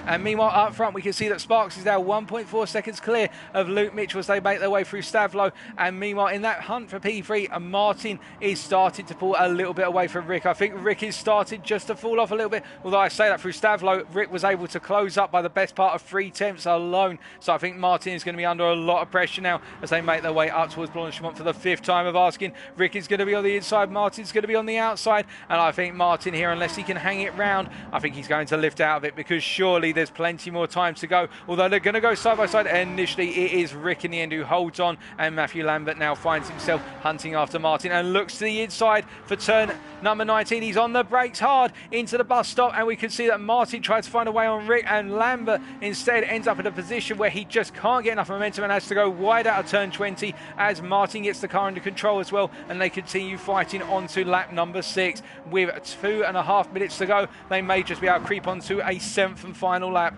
And meanwhile, up front, we can see that Sparks is now 1.4 seconds clear of Luke Mitchell as they make their way through Stavlo. And meanwhile, in that hunt for P3, Martin is starting to pull a little bit away from Rick. I think Rick is starting just to fall off a little bit. Although I say that through Stavlo, Rick was able to close up by the best part of 3 tenths alone. So I think Martin is going to be under a lot of pressure now as they make their way up towards Blanchimont for the 5th time of asking. Rick is going to be on the inside, Martin's going to be on the outside. And I think Martin here, unless he can hang it round, I think he's going to lift out of it, because surely there's plenty more time to go, although they're going to go side by side. Initially it is Rick in the end who holds on, and Matthew Lambert now finds himself hunting after Martin and looks to the inside for turn number 19. He's on the brakes hard into the bus stop, and we can see that Martin tries to find a way on Rick, and Lambert instead ends up in a position where he just can't get enough momentum and has to go wide out of turn 20 as Martin gets the car under control as well, and they continue fighting on to lap number 6 with 2.5 minutes to go. They may just be able to creep on to a 7th and final lap.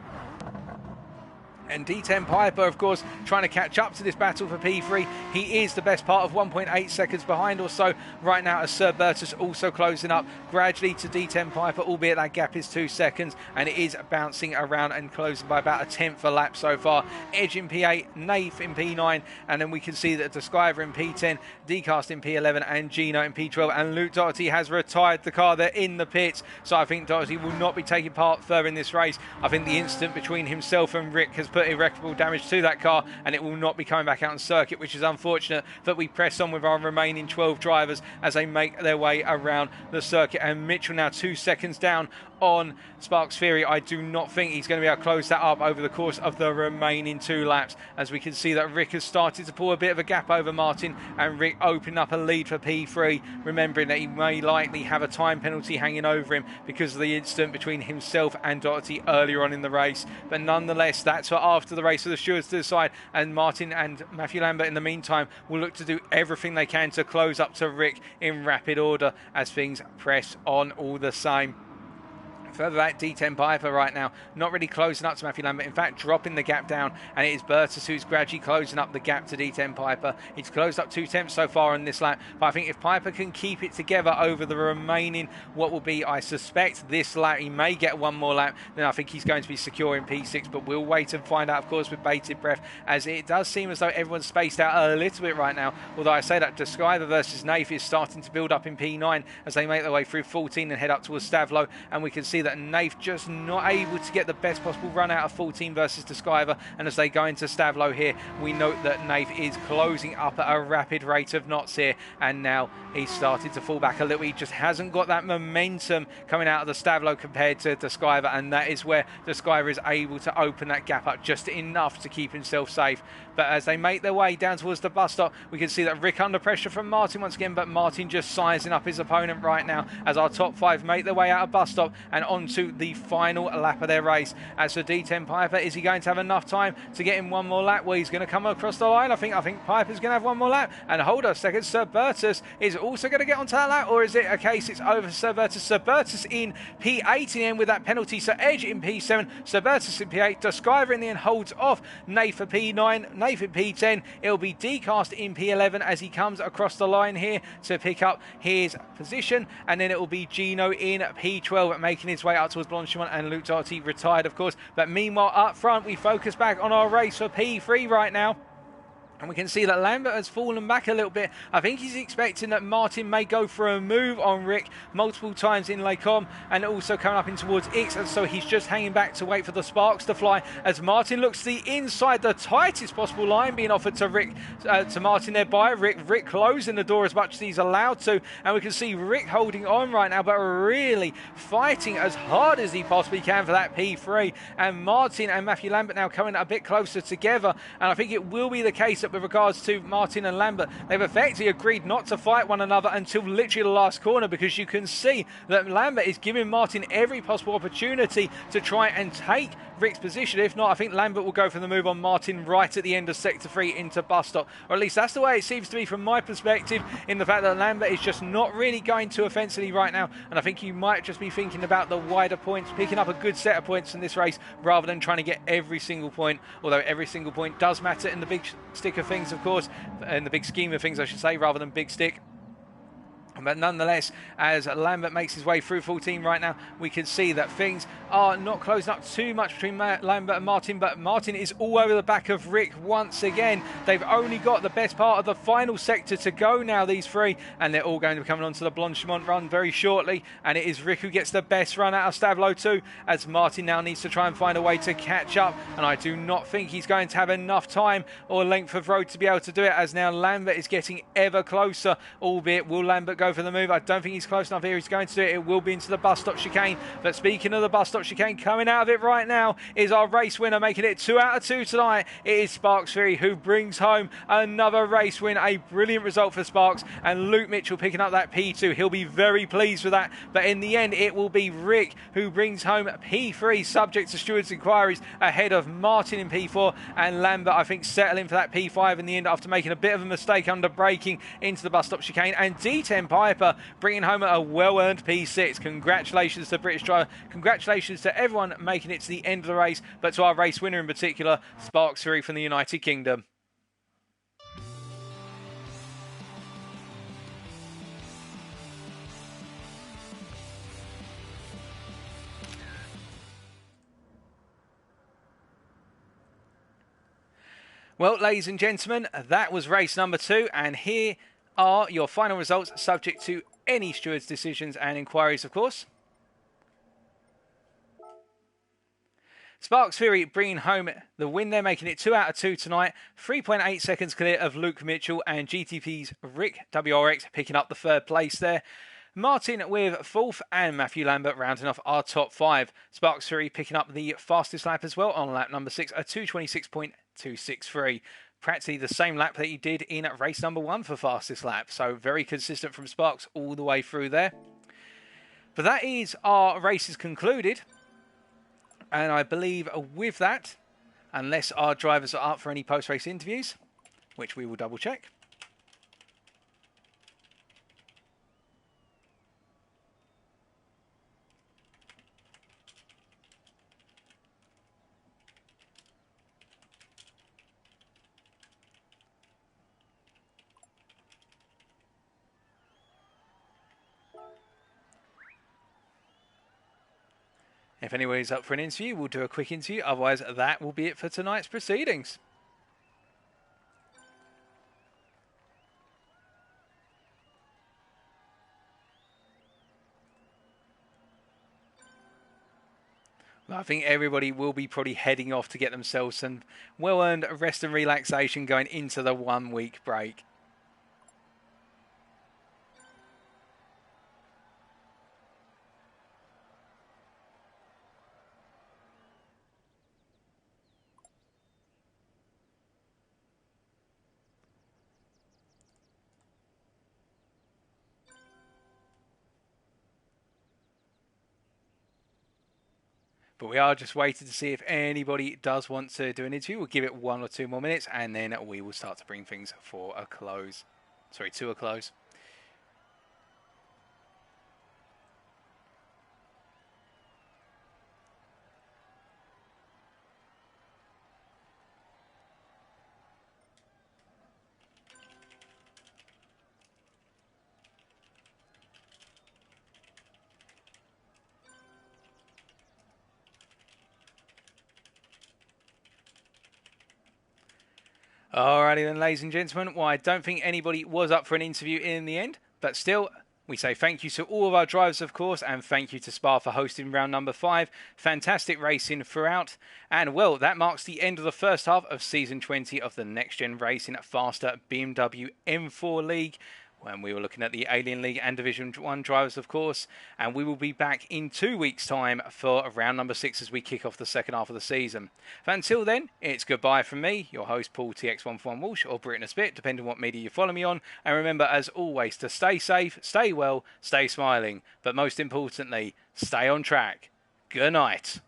And D10 Piper, of course, trying to catch up to this battle for P3. He is the best part of 1.8 seconds behind or so right now, as Sir Bertus also closing up gradually to D10 Piper, albeit that gap is 2 seconds, and it is bouncing around and closing by about a 10th a lap so far. Edge in P8, Nath in P9, and then we can see that Descriver in P10, Decast in P11, and Gino in P12, and Luke Doherty has retired the car. They're in the pits, so I think Doherty will not be taking part further in this race. I think the incident between himself and Rick has put irreparable damage to that car, and it will not be coming back out on circuit, which is unfortunate. But we press on with our remaining 12 drivers as they make their way around the circuit, and Mitchell now 2 seconds down on Sparks Theory. I do not think he's going to be able to close that up over the course of the remaining 2 laps, as we can see that Rick has started to pull a bit of a gap over Martin, and Rick opening up a lead for P3, remembering that he may likely have a time penalty hanging over him because of the incident between himself and Doherty earlier on in the race. But nonetheless, that's for after the race for the stewards to decide, and Martin and Matthew Lambert in the meantime will look to do everything they can to close up to Rick in rapid order as things press on all the same. Further back, D10 Piper right now not really closing up to Matthew Lambert, in fact dropping the gap down, and it is Bertus who's gradually closing up the gap to D10 Piper. He's closed up 2 tenths so far in this lap, but I think if Piper can keep it together over the remaining, what will be, I suspect, this lap, he may get one more lap, then I think he's going to be secure in P6, but we'll wait and find out, of course, with bated breath, as it does seem as though everyone's spaced out a little bit right now, although I say that Describer versus Nath is starting to build up in P9 as they make their way through 14 and head up towards Stavlo, and we can see that Nath just not able to get the best possible run out of 14 versus Discover. And as they go into Stavlo here, we note that Nath is closing up at a rapid rate of knots here. And now he's started to fall back a little. He just hasn't got that momentum coming out of the Stavlo compared to Discover. And that is where Discover is able to open that gap up just enough to keep himself safe. But as they make their way down towards the bus stop, we can see that Rick under pressure from Martin once again, but Martin just sizing up his opponent right now as our top 5 make their way out of bus stop and onto the final lap of their race. As for D10 Piper, is he going to have enough time to get in one more lap? Well, he's going to come across the line. I think Piper's going to have one more lap. And hold on a second, Sir Bertus is also going to get onto that lap, or is it a case it's over for Sir Bertus? Sir Bertus in P8 in the end with that penalty. So Edge in P7, Sir Bertus in P8. Discover in the end holds off Nath for P9, Nath in P10. It'll be Decast in P11 as he comes across the line here to pick up his position, and then it will be Gino in P12 making his way up towards Blanchimont, and Luke Doherty retired, of course. But meanwhile, up front, we focus back on our race for P3 right now. And we can see that Lambert has fallen back a little bit. I think he's expecting that Martin may go for a move on Rick multiple times in Lacombe and also coming up in towards X. And so he's just hanging back to wait for the sparks to fly as Martin looks to the inside, the tightest possible line being offered to Rick, to Martin there by Rick. Rick closing the door as much as he's allowed to. And we can see Rick holding on right now, but really fighting as hard as he possibly can for that P3. And Martin and Matthew Lambert now coming a bit closer together. And I think it will be the case that with regards to Martin and Lambert, they've effectively agreed not to fight one another until literally the last corner, because you can see that Lambert is giving Martin every possible opportunity to try and take Rick's position. If not, I think Lambert will go for the move on Martin right at the end of Sector 3 into bus stop, or at least that's the way it seems to be from my perspective, in the fact that Lambert is just not really going too offensively right now. And I think you might just be thinking about the wider points, picking up a good set of points in this race rather than trying to get every single point, although every single point does matter in the big stick of things, of course, in the big scheme of things, I should say, rather than big stick. But nonetheless, as Lambert makes his way through 14 right now, we can see that things are not closing up too much between Lambert and Martin, but Martin is all over the back of Rick once again. They've only got the best part of the final sector to go now, these three, and they're all going to be coming onto the Blanchimont run very shortly, and it is Rick who gets the best run out of Stavlo too, as Martin now needs to try and find a way to catch up, and I do not think he's going to have enough time or length of road to be able to do it, as now Lambert is getting ever closer, albeit will Lambert go for the move? I don't think he's close enough here. He's going to do it. It will be into the bus stop chicane. But speaking of the bus stop chicane, coming out of it right now is our race winner, making it 2 out of 2 tonight. It is Sparks Fury, who brings home another race win. A brilliant result for Sparks, and Luke Mitchell picking up that P2. He'll be very pleased with that. But in the end, it will be Rick who brings home P3, subject to stewards' inquiries, ahead of Martin in P4, and Lambert, I think, settling for that P5 in the end after making a bit of a mistake under braking into the bus stop chicane. And D10 Piper bringing home a well-earned P6. Congratulations to British driver. Congratulations to everyone making it to the end of the race, but to our race winner in particular, Sparks Fury from the United Kingdom. Well, ladies and gentlemen, that was race number 2, and here are your final results, subject to any stewards' decisions and inquiries, of course. Sparks Fury bringing home the win there, making it 2 out of 2 tonight. 3.8 seconds clear of Luke Mitchell, and GTP's Rick WRX picking up the 3rd place there. Martin with 4th, and Matthew Lambert rounding off our top 5. Sparks Fury picking up the fastest lap as well on lap number 6, a 2:26.263. Practically the same lap that he did in race number 1 for fastest lap. So very consistent from Sparks all the way through there. But that is our races concluded. And I believe with that, unless our drivers are up for any post-race interviews, which we will double check. If anyone is up for an interview, we'll do a quick interview. Otherwise, that will be it for tonight's proceedings. I think everybody will be probably heading off to get themselves some well-earned rest and relaxation going into the 1 week break. But we are just waiting to see if anybody does want to do an interview. We'll give it 1 or 2 more minutes, and then we will start to bring things for a close. Sorry, to a close. Alrighty then, ladies and gentlemen. Well, I don't think anybody was up for an interview in the end, but still, we say thank you to all of our drivers, of course, and thank you to Spa for hosting round number 5. Fantastic racing throughout. And, well, that marks the end of the first half of Season 20 of the Next Gen Racing FASTR BMW M4 League. When we were looking at the Alien League and Division 1 drivers, of course. And we will be back in 2 weeks' time for round number 6 as we kick off the second half of the season. But until then, it's goodbye from me, your host Paul TX141 Walsh, or Britain a Spit, depending on what media you follow me on. And remember, as always, to stay safe, stay well, stay smiling, but most importantly, stay on track. Good night.